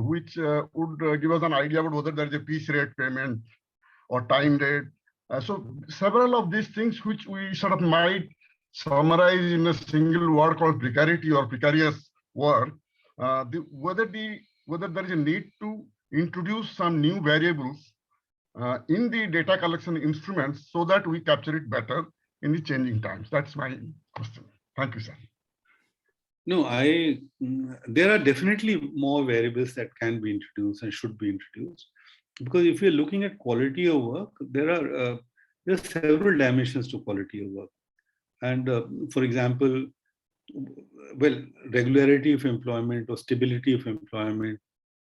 which would give us an idea about whether there is a piece rate payment or time rate. So several of these things which we sort of might summarize in a single word called precarity or precarious work, whether there is a need to introduce some new variables in the data collection instruments so that we capture it better in the changing times. That's my question. Thank you, sir. No, there are definitely more variables that can be introduced and should be introduced, because if you're looking at quality of work, there are several dimensions to quality of work. And for example, well, regularity of employment or stability of employment,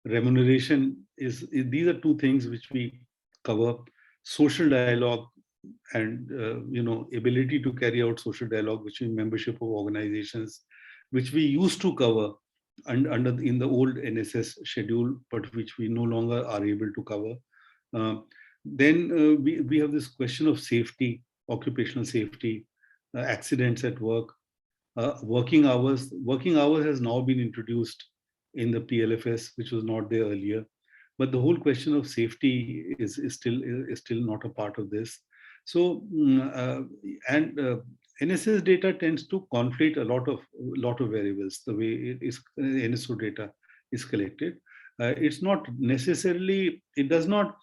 remuneration these are two things which we cover. Social dialogue and ability to carry out social dialogue, which is membership of organizations, which we used to cover in the old NSS schedule, but which we no longer are able to cover. Then we have this question of safety, occupational safety, accidents at work, working hours. Working hours has now been introduced in the PLFS, which was not there earlier. But the whole question of safety is still not a part of this. So, NSS data tends to conflate a lot of variables, the way NSO data is collected. It's not necessarily, it does not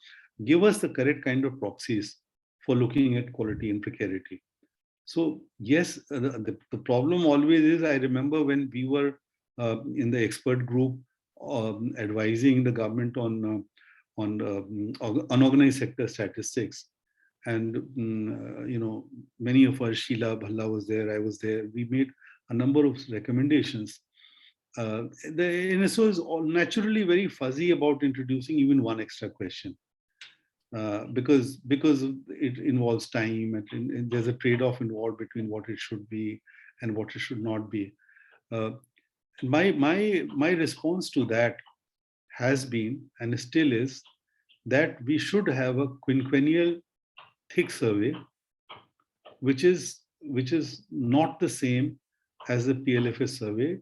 give us the correct kind of proxies for looking at quality and precarity. So yes, the problem always is, I remember when we were in the expert group advising the government on unorganized sector statistics. And, many of us, Sheila Bhalla was there, I was there, we made a number of recommendations. The NSO is naturally very fuzzy about introducing even one extra question. Because it involves time and there's a trade-off involved between what it should be and what it should not be. My response to that has been, and still is, that we should have a quinquennial thick survey, which is not the same as the PLFS survey.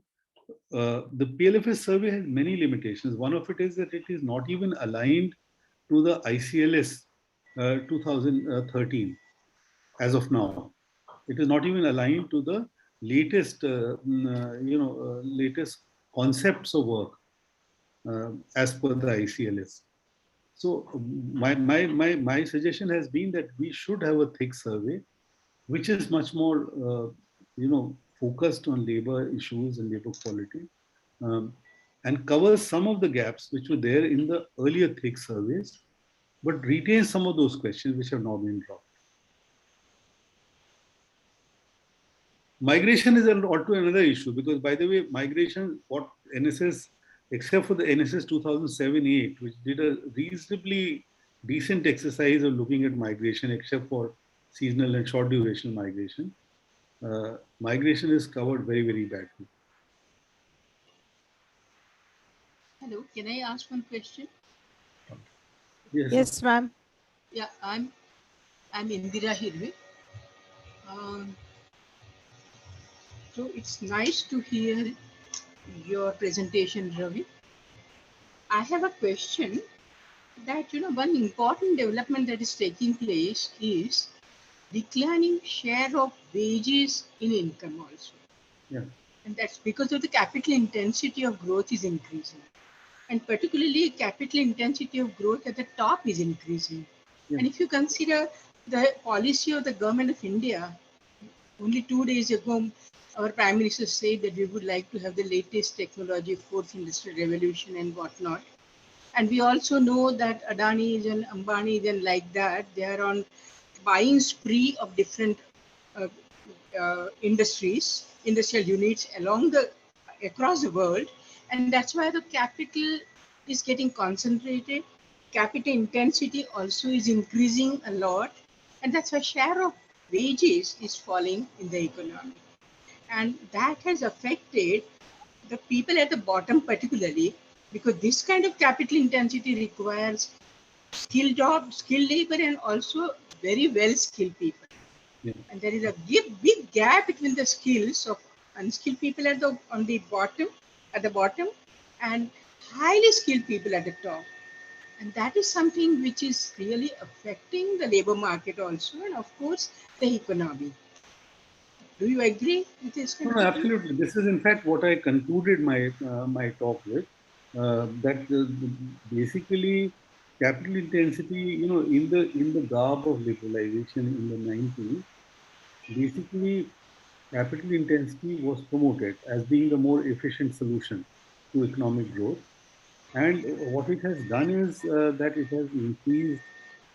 The PLFS survey has many limitations. One of it is that it is not even aligned to the ICLS 2013. as of now. It is not even aligned to the latest, latest concepts of work as per the ICLS. So my suggestion has been that we should have a thick survey, which is much more, focused on labor issues and labor quality, um, and covers some of the gaps which were there in the earlier thick surveys, but retains some of those questions which have now been dropped. Migration is also another issue because, by the way, migration, what NSS, except for the NSS 2007-8, which did a reasonably decent exercise of looking at migration, except for seasonal and short duration migration, migration is covered very, very badly. Hello, can I ask one question? Yes, Yes, ma'am. Yeah, I'm Indira Hirve. So it's nice to hear your presentation, Ravi. I have a question that, one important development that is taking place is declining share of wages in income also. yeah, And that's because of the capital intensity of growth is increasing. And particularly capital intensity of growth at the top is increasing. yeah, And if you consider the policy of the government of India, only 2 days ago, our Prime Minister said that we would like to have the latest technology, fourth industrial revolution and whatnot. And we also know that Adani and Ambani and like that, they are on buying spree of different uh, industrial units across the world. And that's why the capital is getting concentrated. Capital intensity also is increasing a lot. And that's why share of wages is falling in the economy. And that has affected the people at the bottom particularly, because this kind of capital intensity requires skilled labor and also very well skilled people. yeah. And there is a big gap between the skills of unskilled people at the bottom, and highly skilled people at the top. And that is something which is really affecting the labor market also, and of course the economy. Do you agree with this kind No, of no, a thing? absolutely. This is in fact what I concluded my talk with. That basically capital intensity, in the garb of liberalization in the 90s, basically capital intensity was promoted as being the more efficient solution to economic growth. And what it has done is that it has increased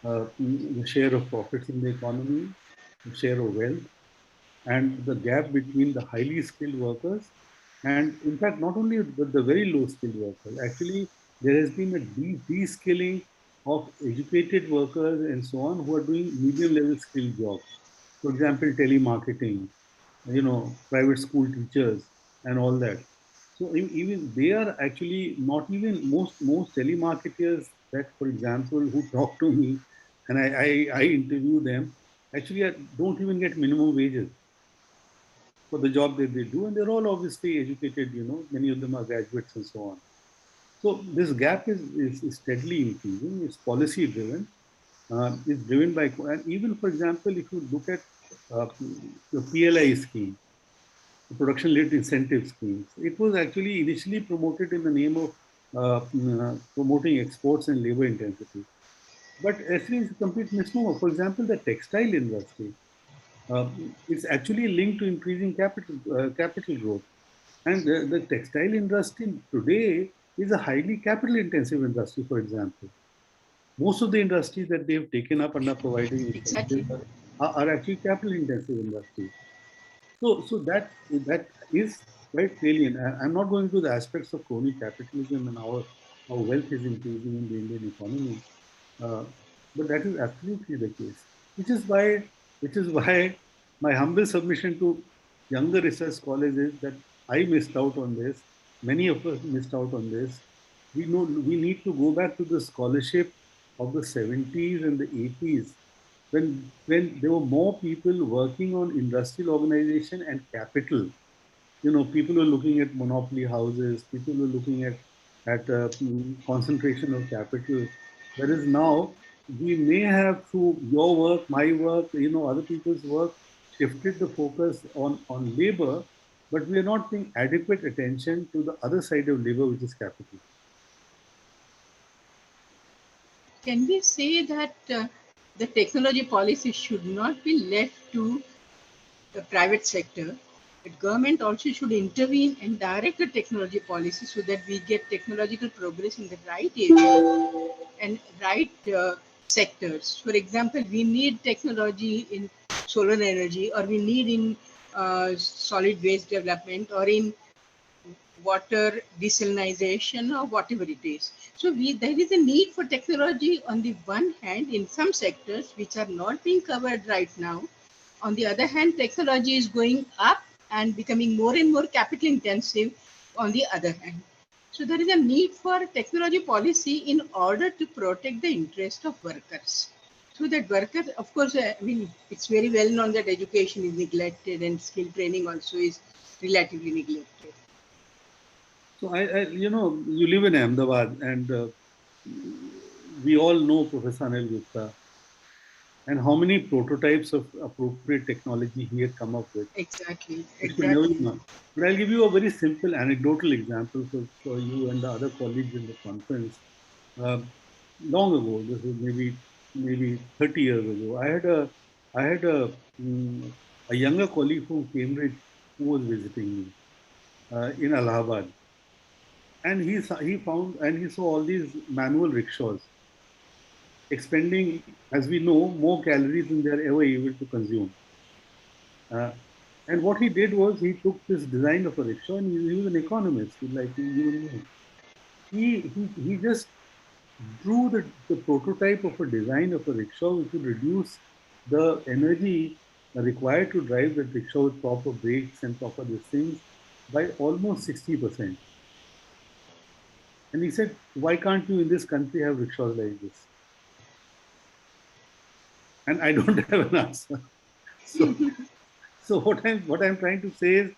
the share of profits in the economy, the share of wealth, and the gap between the highly skilled workers and, in fact, not only the very low skilled workers. Actually, there has been a de-skilling of educated workers and so on who are doing medium level skilled jobs. For example, telemarketing, private school teachers and all that. So even they are actually not even most telemarketers that, for example, who talk to me and I interview them, actually don't even get minimum wages for the job that they do, and they're all obviously educated. Many of them are graduates and so on. So this gap is steadily increasing. It's policy driven. It's driven by, and even, for example, if you look at the PLI scheme, the production linked incentive schemes, it was actually initially promoted in the name of promoting exports and labor intensity. But actually, it's a complete misnomer. For example, the textile industry is actually linked to increasing capital growth. And the textile industry today is a highly capital intensive industry, for example. Most of the industries that they have taken up and are providing Exactly. incentives are actually capital intensive industries. So that is quite salient. I'm not going to the aspects of crony capitalism and how wealth is increasing in the Indian economy, uh, but that is absolutely the case. Which is why which is why my humble submission to younger research scholars is that I missed out on this. Many of us missed out on this. We know we need to go back to the scholarship of the 70s and the 80s when there were more people working on industrial organization and capital. People were looking at monopoly houses, people were looking at concentration of capital. Whereas now we may have, through your work, my work, other people's work, shifted the focus on labor, but we are not paying adequate attention to the other side of labor, which is capital. Can we say that the technology policy should not be left to the private sector? The government also should intervene and direct the technology policy so that we get technological progress in the right area and right sectors. For example, we need technology in solar energy, or we need in solid waste development, or in water desalination, or whatever it is. So there is a need for technology on the one hand in some sectors which are not being covered right now. On the other hand, technology is going up and becoming more and more capital intensive on the other hand. So there is a need for technology policy in order to protect the interest of workers. So that workers, of course, it's very well known that education is neglected and skill training also is relatively neglected. So you live in Ahmedabad, and we all know Professor Anil Gupta, and how many prototypes of appropriate technology he had come up with. Exactly, Which will never be exactly. known. But I'll give you a very simple anecdotal example for you and the other colleagues in the conference. Long ago, this was maybe 30 years ago, I had a younger colleague from Cambridge who was visiting me in Allahabad, and he found and he saw all these manual rickshaws expending, as we know, more calories than they are ever able to consume. Uh, and what he did was he took this design of a rickshaw, and he was an economist, like you and me. He just drew the prototype of a design of a rickshaw which would reduce the energy required to drive the rickshaw with proper brakes and proper these things by almost 60%. And he said, why can't you in this country have rickshaws like this? And I don't have an answer. So So what I'm trying to say is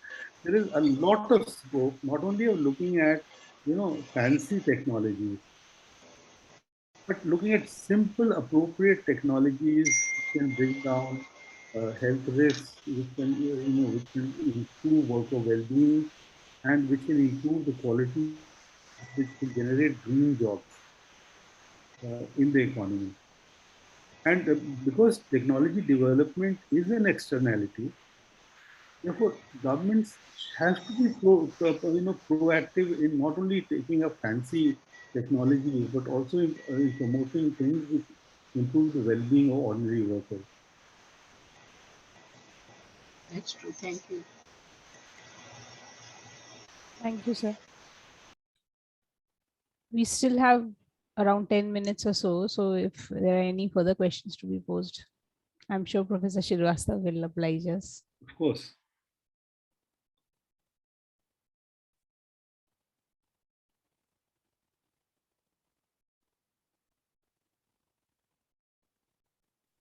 there is a lot of scope, not only of looking at fancy technologies, but looking at simple, appropriate technologies which can bring down health risks, which can improve worker well-being, and which can improve the quality of life, which can generate green jobs in the economy. And because technology development is an externality, therefore, governments have to be proactive in not only taking up fancy technologies, but also in promoting things which improve the well-being of ordinary workers. That's true. Thank you. Thank you, sir. We still have around 10 minutes or so. So if there are any further questions to be posed, I'm sure Professor Srivastava will oblige us. Of course.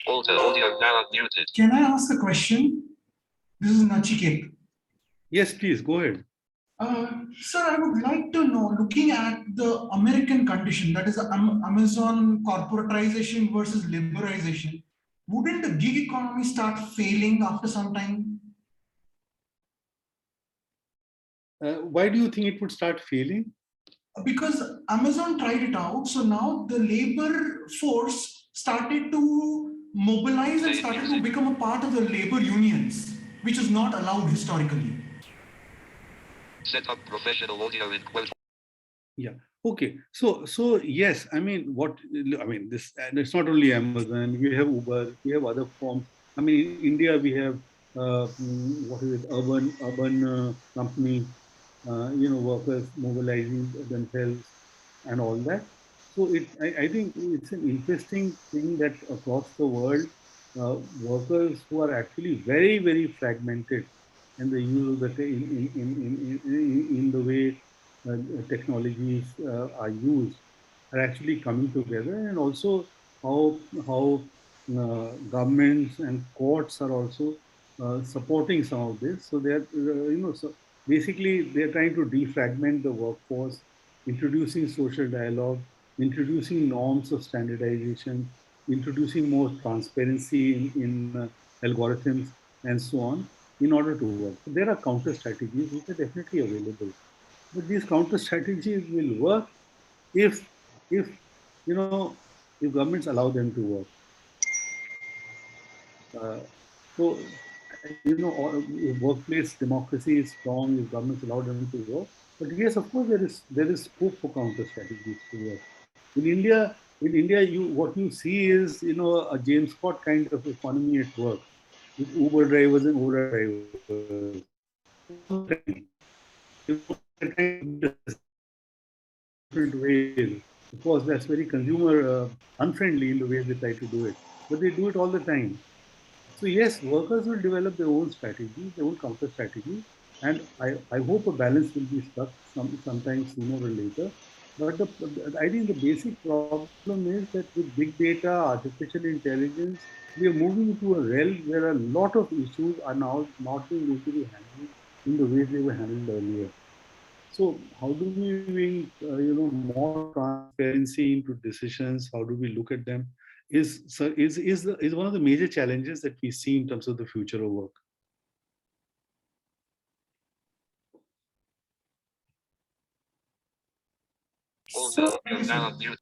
Audio now unmuted. Can I ask a question? This is Nachiket. Yes, please go ahead. Sir, I would like to know, looking at the American condition, that is Amazon corporatization versus liberalization, wouldn't the gig economy start failing after some time? Why do you think it would start failing? Because Amazon tried it out, so now the labor force started to mobilize and started to become a part of the labor unions, which is not allowed historically. Set up professional audio in quote. Yeah. Okay. So yes, this, and it's not only Amazon. We have Uber. We have other forms. In India we have what is it? Urban company. Workers mobilizing themselves and all that. So I think it's an interesting thing that across the world, workers who are actually very, very fragmented in the use of in the way technologies are used are actually coming together, and also how governments and courts are also supporting some of this. So they're so basically they're trying to defragment the workforce, introducing social dialogue, introducing norms of standardization, introducing more transparency in algorithms and so on in order to work. So there are counter strategies which are definitely available. But these counter strategies will work if, if you know, if governments allow them to work. So, you know, if workplace democracy is strong, if governments allow them to work. But yes, of course, there is scope for counter strategies to work. In India, what you see is, you know, a James Scott kind of economy at work with Uber drivers and Ola drivers all the time. You know, they're trying to do this in different ways. Of course, that's very consumer unfriendly in the way they try to do it, but they do it all the time. So yes, workers will develop their own strategies, their own counter strategies, and I hope a balance will be struck sometime sooner or later. But I think the basic problem is that with big data, artificial intelligence, we are moving into a realm where a lot of issues are now not being able to be handled in the ways they were handled earlier. So how do we bring more transparency into decisions? How do we look at them? Is one of the major challenges that we see in terms of the future of work. So, Now mute.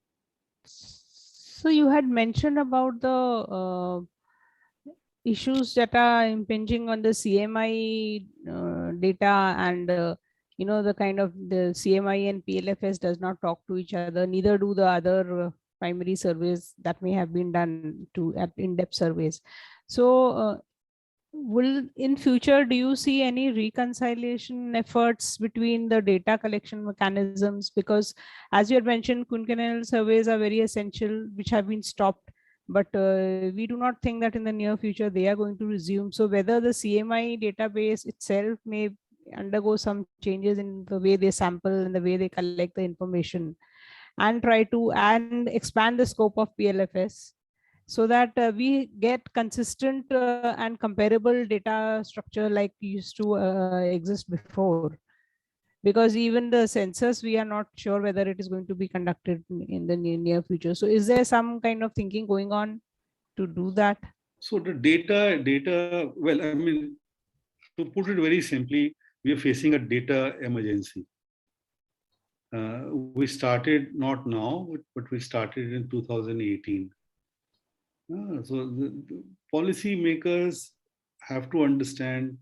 so you had mentioned about the issues that are impinging on the CMI data, and the kind of the CMI and PLFS does not talk to each other. Neither do the other primary surveys that may have been done to at in-depth surveys. So will in future, do you see any reconciliation efforts between the data collection mechanisms? Because as you had mentioned, quinquennial surveys are very essential, which have been stopped, but we do not think that in the near future they are going to resume. So whether the CMI database itself may undergo some changes in the way they sample and the way they collect the information, and try to and expand the scope of PLFS, so that we get consistent and comparable data structure like used to exist before. Because even the census, we are not sure whether it is going to be conducted in the near future. So is there some kind of thinking going on to do that? So the data. Well, I mean, to put it very simply, we are facing a data emergency. We started not now, but we started in 2018. So the policy makers have to understand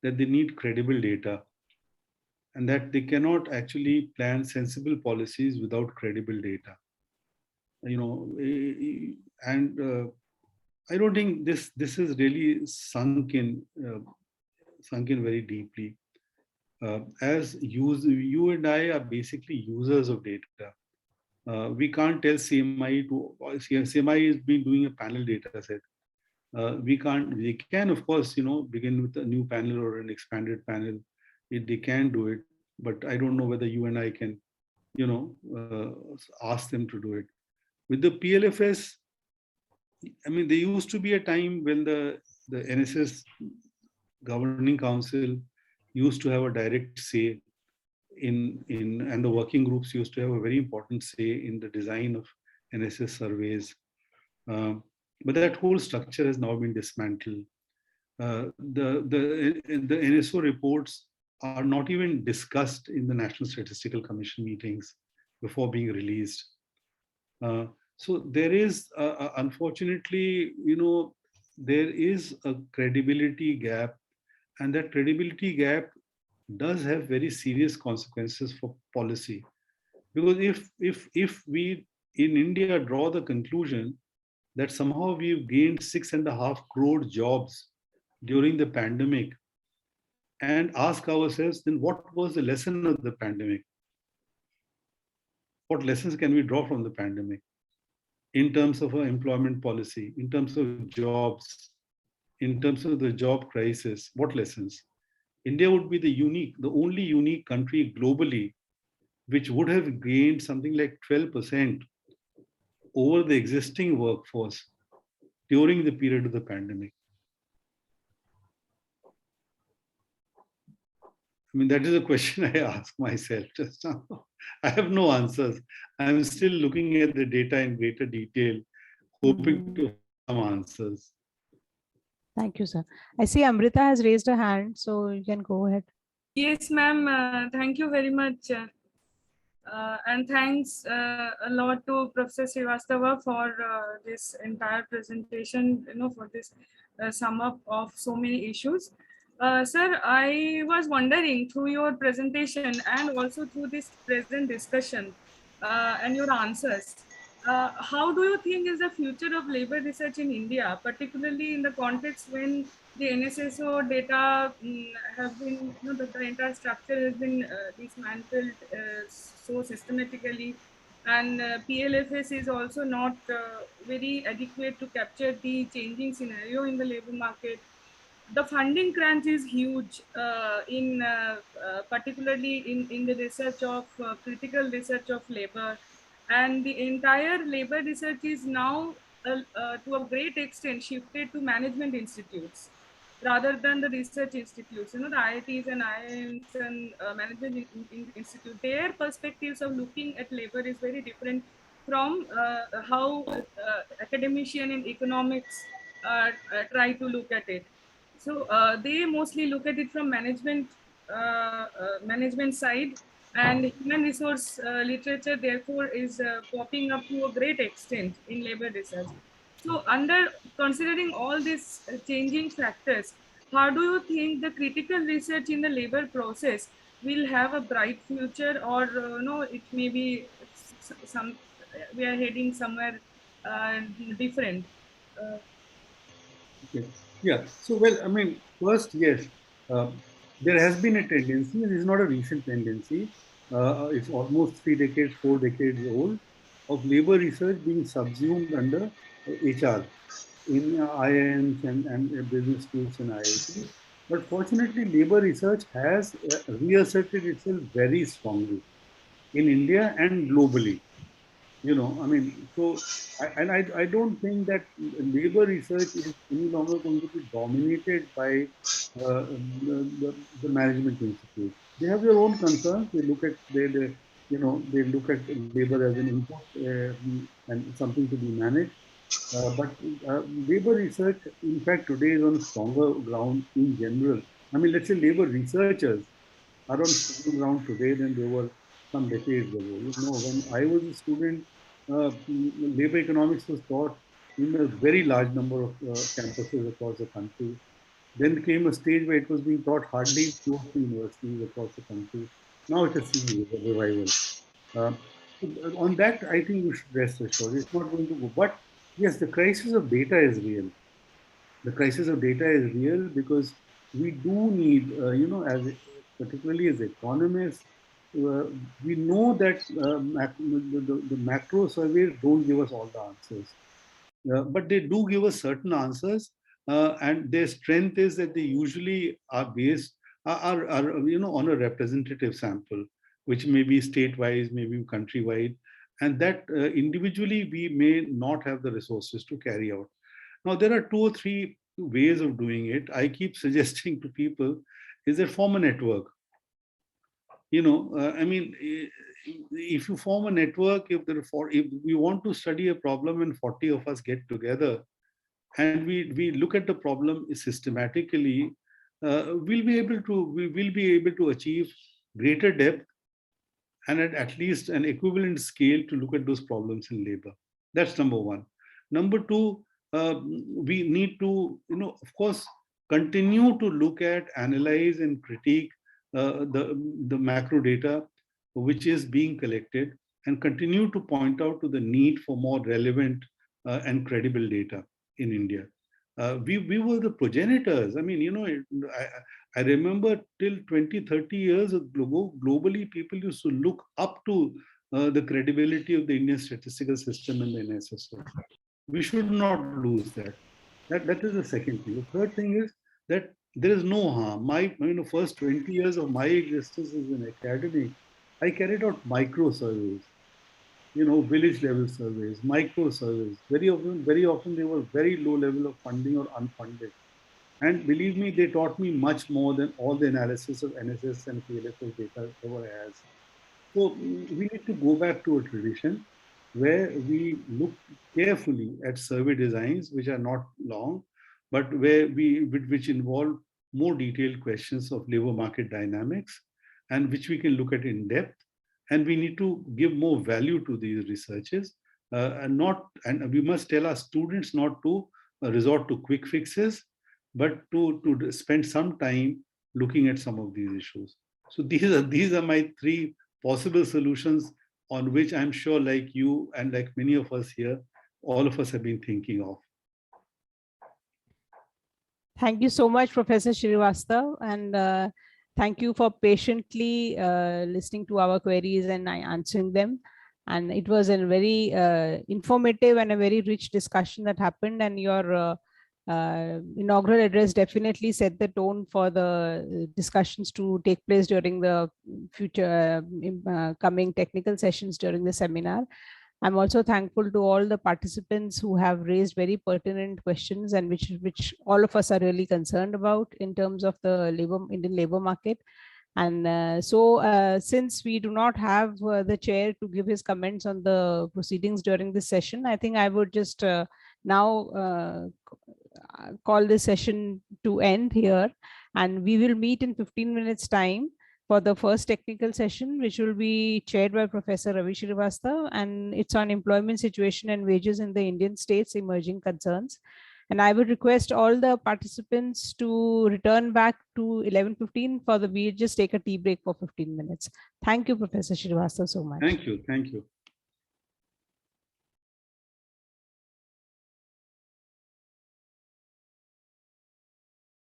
that they need credible data, and that they cannot actually plan sensible policies without credible data. And I don't think this is really sunk in very deeply. As you and I are basically users of data. We can't tell CMI has been doing a panel data set. They can, of course, begin with a new panel or an expanded panel. They can do it, but I don't know whether you and I can, ask them to do it. With the PLFS, I mean, there used to be a time when the NSS governing council used to have a direct say and the working groups used to have a very important say in the design of NSS surveys. But that whole structure has now been dismantled. The NSO reports are not even discussed in the National Statistical Commission meetings before being released. So there is, unfortunately, there is a credibility gap, and that credibility gap does have very serious consequences for policy. Because if we in India draw the conclusion that somehow we've gained 6.5 crore jobs during the pandemic, and ask ourselves, then what was the lesson of the pandemic? What lessons can we draw from the pandemic in terms of our employment policy, in terms of jobs, in terms of the job crisis? What lessons? India would be the only unique country globally which would have gained something like 12% over the existing workforce during the period of the pandemic. I mean, that is a question I ask myself just now. I have no answers. I'm still looking at the data in greater detail, hoping to have some answers. Thank you, sir. I see Amrita has raised a hand, so you can go ahead. Yes, ma'am. Thank you very much. And thanks a lot to Professor Srivastava for this entire presentation, for this sum up of so many issues. Sir, I was wondering through your presentation and also through this present discussion and your answers, how do you think is the future of labor research in India, particularly in the context when the NSSO data have been, the entire structure has been dismantled so systematically, and PLFS is also not very adequate to capture the changing scenario in the labor market. The funding crunch is huge particularly in the research of critical research of labor, and the entire labor research is now to a great extent shifted to management institutes rather than the research institutes. The IITs and IIMs and management institute, their perspectives of looking at labor is very different from how academician in economics try to look at it. So they mostly look at it from management side, and human resource literature therefore is popping up to a great extent in labor research. So under considering all these changing factors, how do you think the critical research in the labor process will have a bright future, or no, it may be some we are heading somewhere different? Uh, Okay. Yeah. So, well, I mean, first, yes, there has been a tendency. This is not a recent tendency. It's almost 3 decades, 4 decades old, of labor research being subsumed under HR in IIMs and business schools and IITs. But fortunately, labor research has reasserted itself very strongly in India and globally. I mean, so, I don't think that labor research is any longer going to be dominated by the management institutes. They have their own concerns. They look at they look at labor as an input and something to be managed. But labor research, in fact, today is on stronger ground in general. I mean, let's say labor researchers are on stronger ground today than they were some decades ago. When I was a student, labor economics was taught in a very large number of campuses across the country. Then came a stage where it was being taught hardly in 2 or 3 universities across the country. Now it has seen a revival. Um, on that, I think we should rest assured. It's not going to go. But yes, the crisis of data is real. The crisis of data is real because we do need, particularly as economists, uh, we know that the macro surveys don't give us all the answers, but they do give us certain answers, and their strength is that they usually are based are on a representative sample, which may be state-wise, maybe countrywide, and that individually we may not have the resources to carry out. Now, there are 2 or 3 ways of doing it. I keep suggesting to people is that form a network. I mean, if you form a network, if we want to study a problem and 40 of us get together and we look at the problem systematically, we will be able to achieve greater depth and at least an equivalent scale to look at those problems in labor. That's number one. Number two, we need to, of course, continue to look at, analyze, and critique the macro data which is being collected, and continue to point out to the need for more relevant and credible data in India. We were the progenitors. I mean, I remember till 20, 30 years ago, globally, people used to look up to the credibility of the Indian statistical system and the NSSO. We should not lose that. That is the second thing. The third thing is that there is no harm. My first 20 years of my existence as an academic, I carried out micro surveys, village level surveys, micro surveys. Very often they were very low level of funding or unfunded. And believe me, they taught me much more than all the analysis of NSS and PLFS data ever has. So we need to go back to a tradition. where we look carefully at survey designs which are not long, but which involve more detailed questions of labor market dynamics, and which we can look at in depth. And we need to give more value to these researches, and we must tell our students not to resort to quick fixes, but to spend some time looking at some of these issues. So these are my three possible solutions on which I'm sure, like you and like many of us here, all of us have been thinking of. Thank you so much, Professor Srivastava, and thank you for patiently listening to our queries and answering them. And it was a very informative and a very rich discussion that happened, and your inaugural address definitely set the tone for the discussions to take place during the future coming technical sessions during the seminar. I'm also thankful to all the participants who have raised very pertinent questions, and which all of us are really concerned about in terms of the Indian labor market. And since we do not have the chair to give his comments on the proceedings during this session, I think I would just now call this session to end here, and we will meet in 15 minutes time for the first technical session, which will be chaired by Professor Ravi Srivastava, and it's on employment situation and wages in the Indian states, emerging concerns. And I would request all the participants to return back to 11:15 for we'll just take a tea break for 15 minutes. Thank you, Professor Srivastava, so much. Thank you. Thank you.